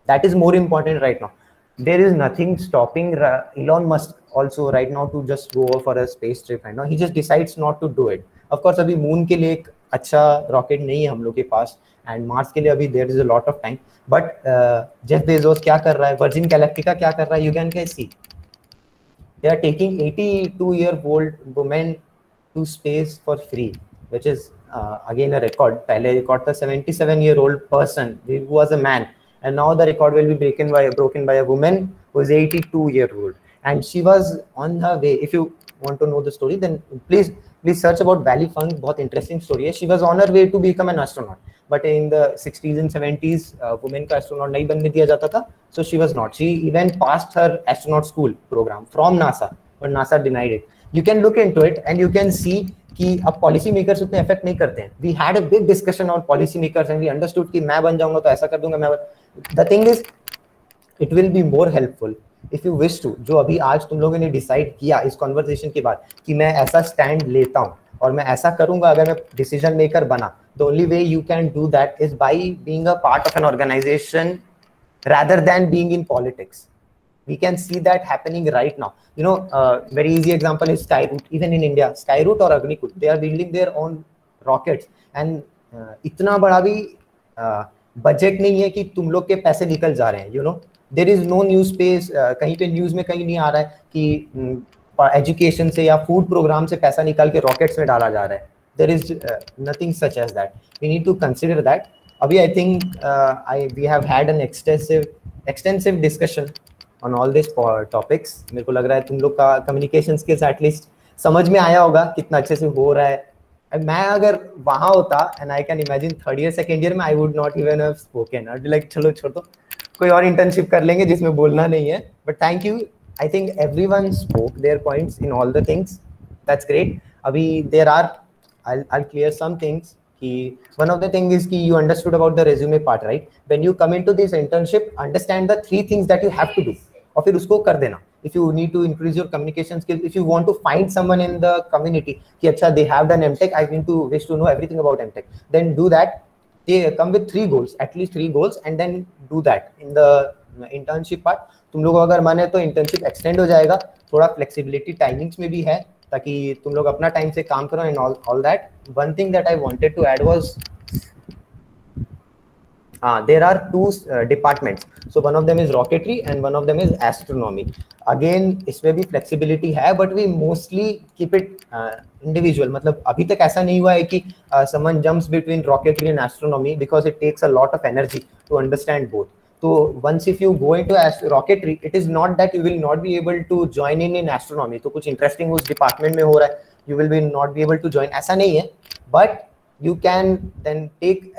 That is more important right now. There is nothing stopping Elon Musk also right now to just go for a space trip. Right now, he just decides not to do it. Of course, अभी moon के लिए एक अच्छा rocket नहीं है हम लोग के पास, एंड मार्स के लिए अभी there is a lot of time. But Jeff Bezos क्या कर रहा है, वर्जिन गैलेक्टिका क्या कर रहा है, you can see they are taking 82-year-old women to space for free, which is again a record. पहले रिकॉर्ड था 77-year-old person who was a man, and now the record will be broken by a woman who is 82-year-old, and she was on her way. If you want to know the story, then please search about Valley Funk. बहुत interesting story है. She was on her way to become an astronaut, but in the 60s and 70s women का astronaut नहीं बनने दिया जाता था, so she was not. She even passed her astronaut school program from NASA, but NASA denied it. You can look into it and you can see कि अब policy makers उतने effect नहीं करते हैं. We had a big discussion on policy makers and we understood कि मैं बन जाऊंगा तो ऐसा कर दूंगा. मैं the thing is it will be more helpful if you wish to, जो अभी आज तुम लोगों ने डिसाइड किया इस कॉन्वर्सेशन के बाद कि मैं ऐसा स्टैंड लेता हूँ और मैं ऐसा करूंगा अगर मैं डिसीजन मेकर बना, the only way you can do that is by being a part of an organisation rather than being in politics. We can see that happening right now. You know, very easy example is Skyroot. Even in India, Skyroot or Agnikul, they are building their own rockets, and इतना बड़ा भी budget नहीं है कि तुम लोग के पैसे निकल जा रहे हैं. You know, there is no new space. कहीं पे न्यूज में कहीं नहीं आ रहा है कि एजुकेशन से या फूड प्रोग्राम से पैसा निकाल के रॉकेट्स में डाला जा रहा है. There is nothing such as that. We need to consider that. अभी I think we have had an extensive discussion on all these topics. मेरे को लग रहा है तुम लोग का communication skills at least समझ में आया होगा कितना अच्छे से हो रहा है. मैं अगर वहाँ होता and I can imagine third year second year में I would not even have spoken. I'd be like चलो छोड़ दो, कोई और internship कर लेंगे जिसमें बोलना नहीं है. But thank you. I think everyone spoke their points in all the things. That's great. अभी there are I'll clear some things. One of the things is you understood about the resume part, right? When you come into this internship, understand the 3 things that you have to do. और फिर उसको कर देना. If you need to increase your communication skills, if you want to find someone in the community, कि अच्छा they have done MTech, I wish to know everything about MTech, then do that. They come with 3 goals, at least 3 goals, and then do that in the internship part. तुम लोगों को अगर मन है तो internship extend हो जाएगा. थोड़ा flexibility timings में भी है. ताकि तुम लोग अपना टाइम से काम करो and all that. One thing that I wanted to add was there are two departments. So one of them is rocketry and one of them is astronomy. Again इसमें भी flexibility है, but we mostly keep it individual. मतलब अभी तक ऐसा नहीं हुआ है कि someone jumps between rocketry and astronomy because it takes a lot of energy to understand both. So once if you go into rocketry, it is not that you will not be able to join in astronomy. तो कुछ interesting उस department में हो रहा है, you will be not be able to join, ऐसा नहीं है. But you can then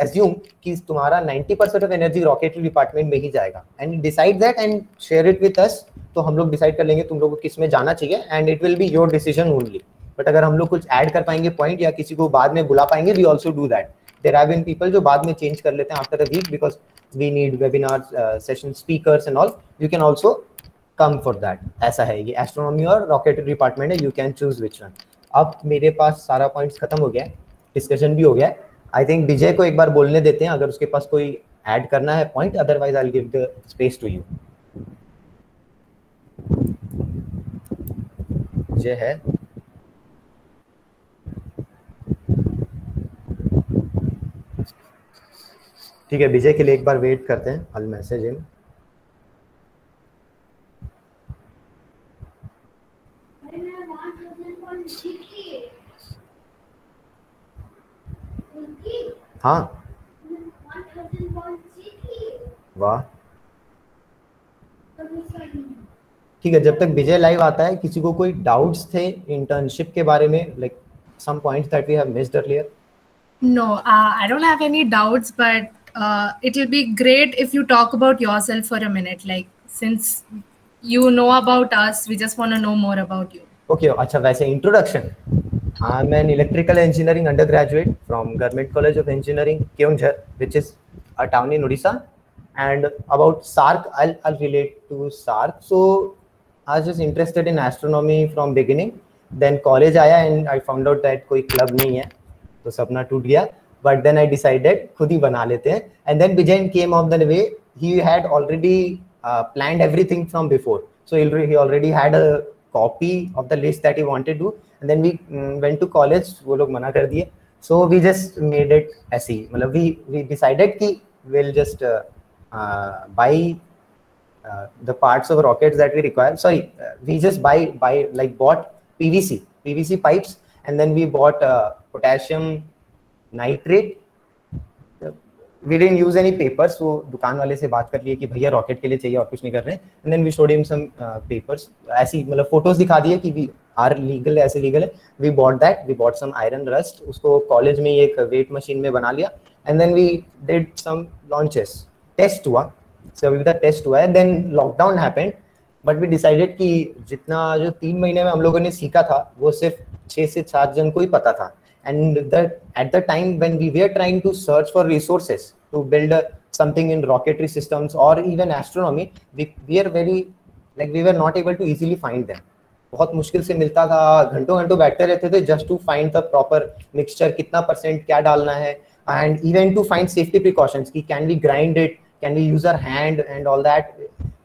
assume कि तुम्हारा 90% of energy rocketry department में ही जाएगा, and decide that and share it with us. तो हम लोग decide कर लेंगे तुम लोगों को किस में जाना चाहिए, and it will be your decision only. But अगर हम लोग कुछ add कर पाएंगे point या किसी को बाद में बुला पाएंगे, we also do that. There have been people जो बाद में change कर लेते हैं after a week because we need webinars, session speakers and all. You can also come for that. ऐसा है, ये astronomy और rocketry department है, you can choose which one. अब मेरे पास सारा points खत्म हो गया है, डिस्कशन भी हो गया है. आई थिंक विजय को एक बार बोलने देते हैं अगर उसके पास कोई ऐड करना है point, otherwise I will give the space to you. Vijay है? ठीक है, विजय के लिए एक बार वेट करते हैं. I will message him. हाँ, वाह, ठीक है. जब तक विजय लाइव आता है, किसी को कोई डाउट्स थे इंटर्नशिप के बारे में, like some points that we have missed earlier? No, I don't have any doubts, but it will be great if you talk about yourself for a minute. Like, since you know about us, we just want to know more about you. Okay, अच्छा, वैसे introduction. I'm an electrical engineering undergraduate from Government College of Engineering, Keonjhar, which is a town in Odisha. And about SARC, I'll relate to SARC. So I was just interested in astronomy from beginning. Then college आया and I found out that कोई club नहीं है, तो सपना टूट गया. But then I decided खुद ही बना लेते हैं. And then Vijay came off the way. He had already planned everything from before. So he already had a copy of the list that he wanted to do. And then we went to college. वो लोग मना कर दिए. So we just made it ऐसे ही. मतलब we decided कि we'll just buy the parts of rockets that we require. Sorry, we just bought PVC pipes, and then we bought potassium nitrate. We didn't use any papers, so दुकान वाले से बात कर लिए कि भैया रॉकेट के लिए चाहिए और कुछ नहीं कर रहे हैं. And then we showed him some papers. ऐसी मतलब फोटोज दिखा दिए कि we are legal, ऐसे लीगल है. We bought that. We bought some iron rust. उसको कॉलेज में एक वेट मशीन में बना लिया. And then we did some launches. Test हुआ. So अभी तक टेस्ट हुआ है. Then lockdown happened. But we decided कि जितना जो 3 महीने में हम लोगों ने सीखा था वो सिर्फ 6 से 7 जन को ही पता था. And at the time when we were trying to search for resources to build something in rocketry systems or even astronomy, we were not able to easily find them. बहुत मुश्किल से मिलता था, घंटों बैठते रहते थे just to find the proper mixture, कितना % क्या डालना है, and even to find safety precautions कि can we grind it, can we use our hand and all that.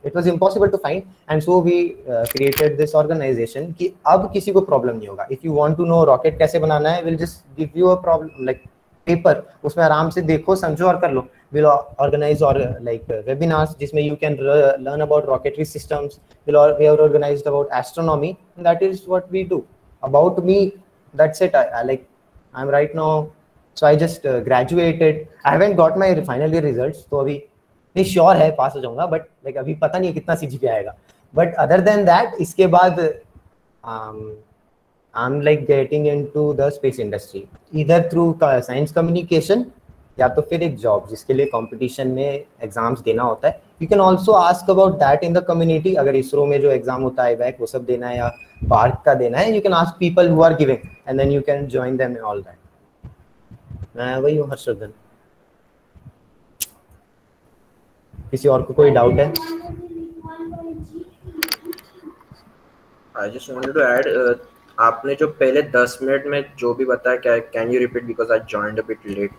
It was impossible to find, and so we created this organization कि अब किसी को problem नहीं होगा. If you want to know rocket कैसे बनाना है, we'll just give you a problem like paper, उसमें आराम से देखो, समझो और कर लो. We'll organize or like webinars जिसमें you can learn about rocketry systems. We have organized about astronomy, and that is what we do. About me, that's it. I'm right now. So I just graduated. I haven't got my final year results, तो अभी नहीं sure है पास हो जाऊंगा, but like अभी पता नहीं है कितना सीजीपीए आएगा. बट अदर देन दैट, इसके बाद I am like getting into the space industry either through science communication या तो फिर एक जॉब जिसके लिए कंपटीशन में एग्जाम्स देना होता है. You can also ask about that in the community. अगर इसरो में जो एग्जाम होता है बैक वो सब देना है या पार्क का देना है, you can ask people who are giving and then you can join them in all that. मैं वही हूँ हर्षवर्धन. किसी और को कोई डाउट है? I just wanted to add, आपने जो पहले 10 मिनट में जो भी बताया, can you repeat because I joined a bit late.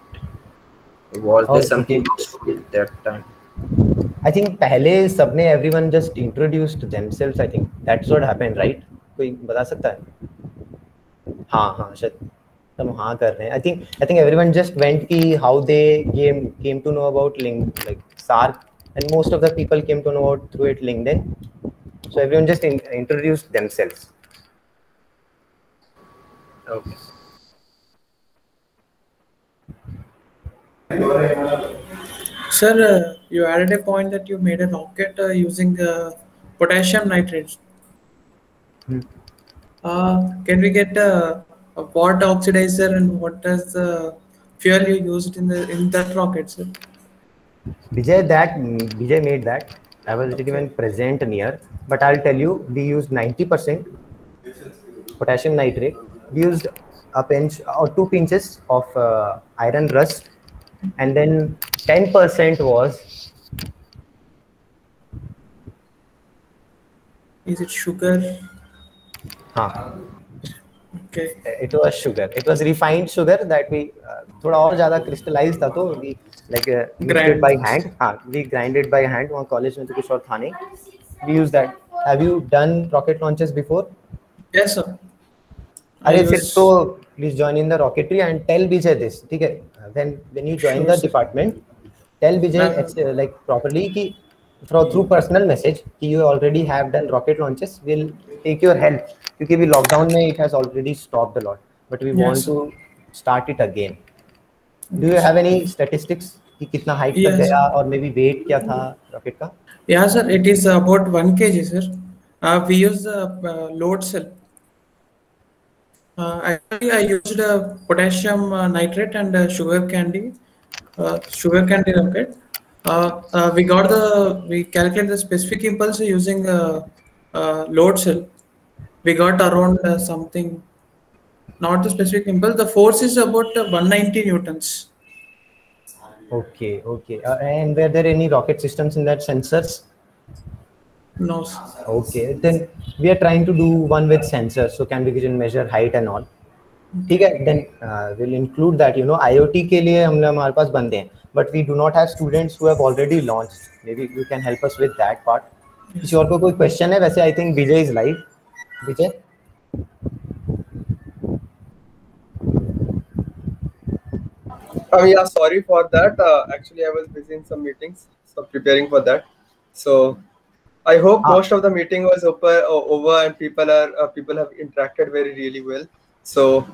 Was there something at that time? I think पहले सबने everyone just introduced themselves. I think that's what happened, right? कोई बता सकता है? हाँ शायद हम हाँ कर रहे हैं. I think everyone just went कि how they came to know about like SARC, and most of the people came to know about through it LinkedIn. So everyone just introduced themselves. Okay. Sir, you added a point that you made a rocket using potassium nitrate. Can we get what oxidizer and what is the fuel you used in that rocket, sir? Vijay made that. I was even present near, but I'll tell you, we used 90% potassium nitrate. We used a pinch or 2 pinches of iron rust, and then 10% was. Is it sugar? Okay. It was sugar. It was refined sugar that we थोड़ा और ज़्यादा crystallized था, तो we like used it by hand. We grind it by hand. वहाँ college में तो कुछ और था नहीं. We use that. Have you done rocket launches before? Yes, sir. अरे फिर तो please join in the rocketry and tell Vijay this. ठीक है? When you join the department, tell Vijay like properly कि through personal message कि you already have done rocket launches. We'll take your help. क्योंकि भी lockdown में it has already stopped a lot, but we want to start it again. Do you have any statistics कि कितना height तक गया और maybe weight क्या था rocket का? Yeah, sir. It is about 1 kg, sir. We use load cell. I used potassium nitrate and sugar candy rocket. We calculated the specific impulse using load cell. We got around something, not the specific impulse. The force is about 190 newtons. Okay. And were there any rocket systems in that sensors? No. Okay, then we are trying to do one with sensors, so can we measure height and all. ठीक है, then we'll include that. IoT के लिए हमारे पास बंदे हैं, but we do not have students who have already launched. Maybe you can help us with that part. किसी और को कोई question है? वैसे I think Vijay is live. Vijay? Yeah, sorry for that. Actually, I was busy in some meetings, so preparing for that. So I hope most of the meeting was over and people have interacted really well. So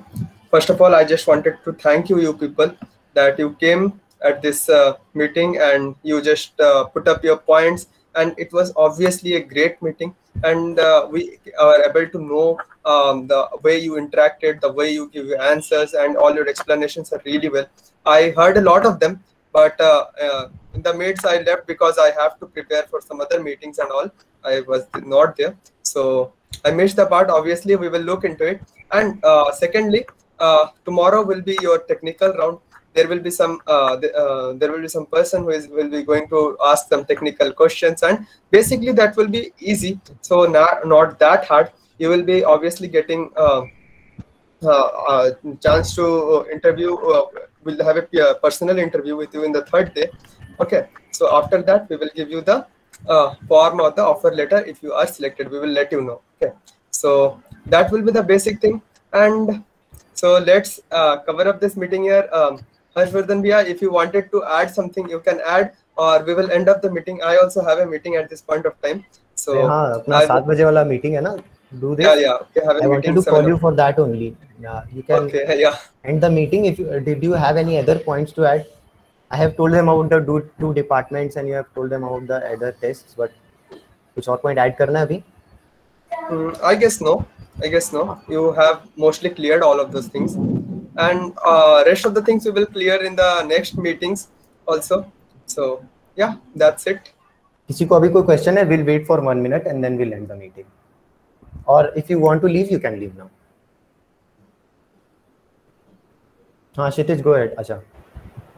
first of all, I just wanted to thank you people that you came at this meeting and you just put up your points, and it was obviously a great meeting, and we are able to know the way you interacted, the way you give answers, and all your explanations are really well. I heard a lot of them, but in the midst I left because I have to prepare for some other meetings and all. I was not there, so I missed the part. Obviously, we will look into it. And secondly, tomorrow will be your technical round. There will be some person who will be going to ask some technical questions, and basically that will be easy. So not that hard. You will be obviously getting chance to interview. We'll have a personal interview with you in the 3rd day. Okay. So after that, we will give you the form or the offer letter. If you are selected, we will let you know. Okay. So that will be the basic thing. And so let's cover up this meeting here. Harshvardhan Bhaiya, if you wanted to add something, you can add, or we will end up the meeting. I also have a meeting at this point of time. So हाँ, अपना 7 बजे वाला meeting है ना? Do this. Yeah. Okay, I wanted to call you for that only. You can end the meeting. Did you have any other points to add? I have told them about the 2 departments, and you have told them about the other tests. But कुछ और point add करना है अभी? I guess no. You have mostly cleared all of those things, and rest of the things we will clear in the next meetings also. So yeah, that's it. किसी को अभी कोई question है? We'll wait for 1 minute and then we'll end the meeting. Or if you want to leave, you can leave now. हाँ, Kshitij, go ahead. अच्छा.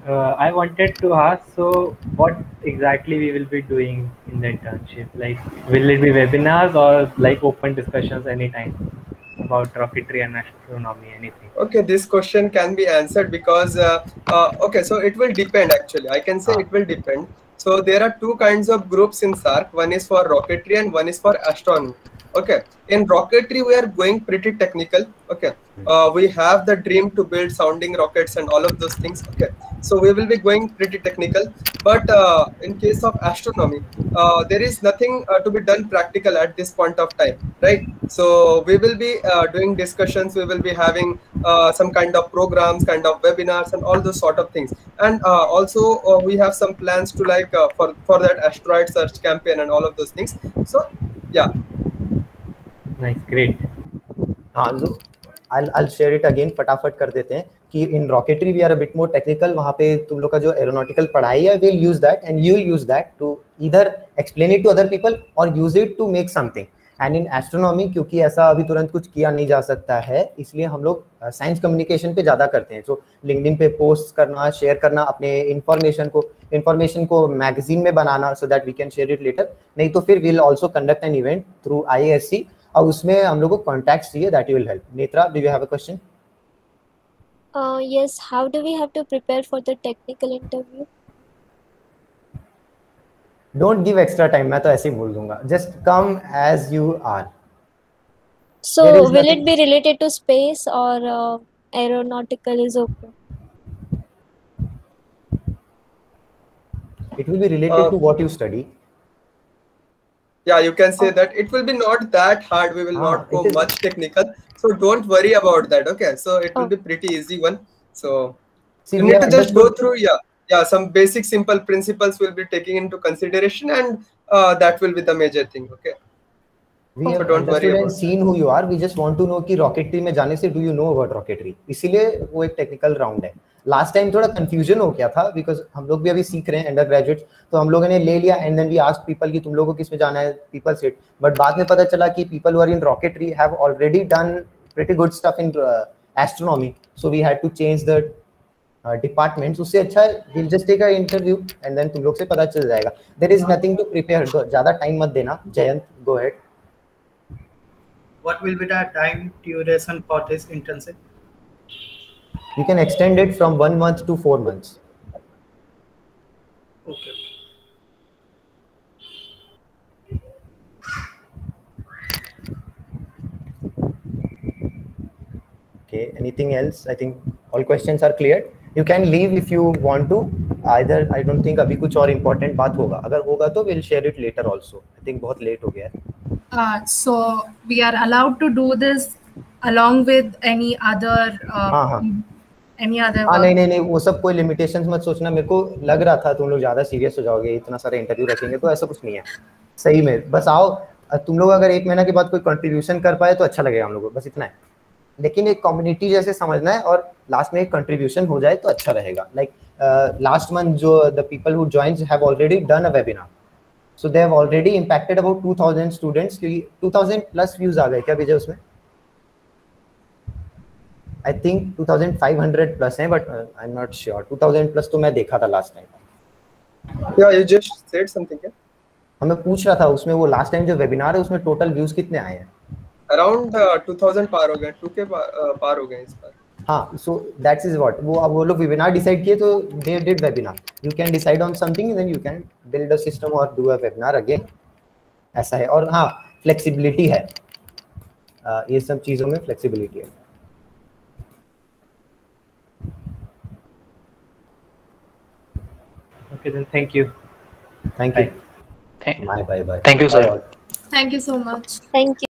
I wanted to ask, so what exactly we will be doing in the internship? Like, will it be webinars or like open discussions anytime about rocketry and astronomy, anything? Okay, this question can be answered because, okay, so it will depend actually. I can say it will depend. So there are 2 kinds of groups in SARC. One is for rocketry and one is for astronomy. Okay, in rocketry we are going pretty technical. Okay, we have the dream to build sounding rockets and all of those things. Okay, so we will be going pretty technical. But in case of astronomy, there is nothing to be done practical at this point of time, right? So we will be doing discussions. We will be having some kind of programs, kind of webinars, and all those sort of things. And also we have some plans to like for that asteroid search campaign and all of those things. So yeah. Nice, great. हाँ, I'll share it again. फटाफट कर देते हैं कि in rocketry we are a bit more technical. वहाँ पे तुम लोग का जो aeronautical पढ़ाई है, we'll use that and you'll use that to either explain it to other people or use it to make something. And in astronomy, क्योंकि ऐसा अभी तुरंत कुछ किया नहीं जा सकता है, इसलिए हम लोग साइंस कम्युनिकेशन पे ज़्यादा करते हैं. So LinkedIn पे पोस्ट करना, शेयर करना अपने इंफॉर्मेशन को मैगजीन में बनाना, so that we can share it later. नहीं तो फिर we'll also conduct an event through IASC. और उसमें हम लोग को कॉन्टैक्ट चाहिए, that you will help. Netra, do you have a question? Yes, how do we have to prepare for the technical interview? Don't give extra time. मैं तो ऐसे ही बोल दूंगा. Just come as you are. So will it be related to space or aeronautical is okay? It will be related to what you study. Yeah, you can say that it will be not that hard. We will not go much technical, so don't worry about that. Okay, so it will be pretty easy one. So you need to just go through some basic simple principles will be taking into consideration, and that will be the major thing. Okay, we have understood and seen who you are. We just want to know कि rocketry में जाने से do you know about rocketry? इसीलिए वो एक technical round है. Last time थोड़ा confusion हो गया था बिकॉज हम लोग भी अभी सीख रहे हैं अंडर ग्रेजुएट, तो हम लोगों ने ले लिया and then we asked people कि तुम लोगों को किस में जाना है, पीपल सेड. बट बाद में पता चला कि people who are in rocketry have already done pretty good stuff in astronomy, so we had to change the departments. उससे अच्छा will just take a interview and then तुम लोग से पता चल जाएगा. There is nothing to prepare, ज्यादा time मत देना. Jayant, go ahead. What will be the time duration for this internship? You can extend it from 1 month to 4 months. Okay. Okay, anything else? I think all questions are cleared. You can leave if you want to. Either I don't think अभी कुछ और important बात होगा. अगर होगा तो we'll share it later also. I think बहुत late हो गया है. So we are allowed to do this along with any other नहीं, वो सब कोई लिमिटेशंस मत सोचना. मेरे को लग रहा था तुम लोग ज्यादा सीरियस हो जाओगे, इतना सारा इंटरव्यू रखेंगे, तो ऐसा कुछ नहीं है. सही में बस आओ. तुम लोग अगर 1 महीना के बाद कोई कंट्रीब्यूशन कर पाए तो अच्छा लगेगा हम लोग को, बस इतना है. लेकिन एक कम्युनिटी जैसे समझना है और लास्ट में एक कंट्रीब्यूशन हो जाए तो अच्छा रहेगा. लाइक लास्ट मंथ जो the people who joined have already done a webinar, so they have already impacted about 2000 students. क्योंकि 2000 प्लस व्यूज आ गए क्या विजय उसमें? I think 2500 plus है, but I'm not sure. 2000 plus तो मैं देखा था last time. Yeah, you just said something. क्या? हमें पूछ रहा था उसमें वो last time जो webinar है उसमें total views कितने आए हैं? Around 2000 पार हो गए, 2K पार हो गए इस बार. हाँ, so that is what वो लोग webinar decide किए तो they did webinar. You can decide on something and then you can build a system or do a webinar again. ऐसा है. और हाँ, flexibility है. ये सब चीजों में flexibility है. Okay, then thank you. Thank you. Bye. Thank you, sir. Thank you so much. Thank you.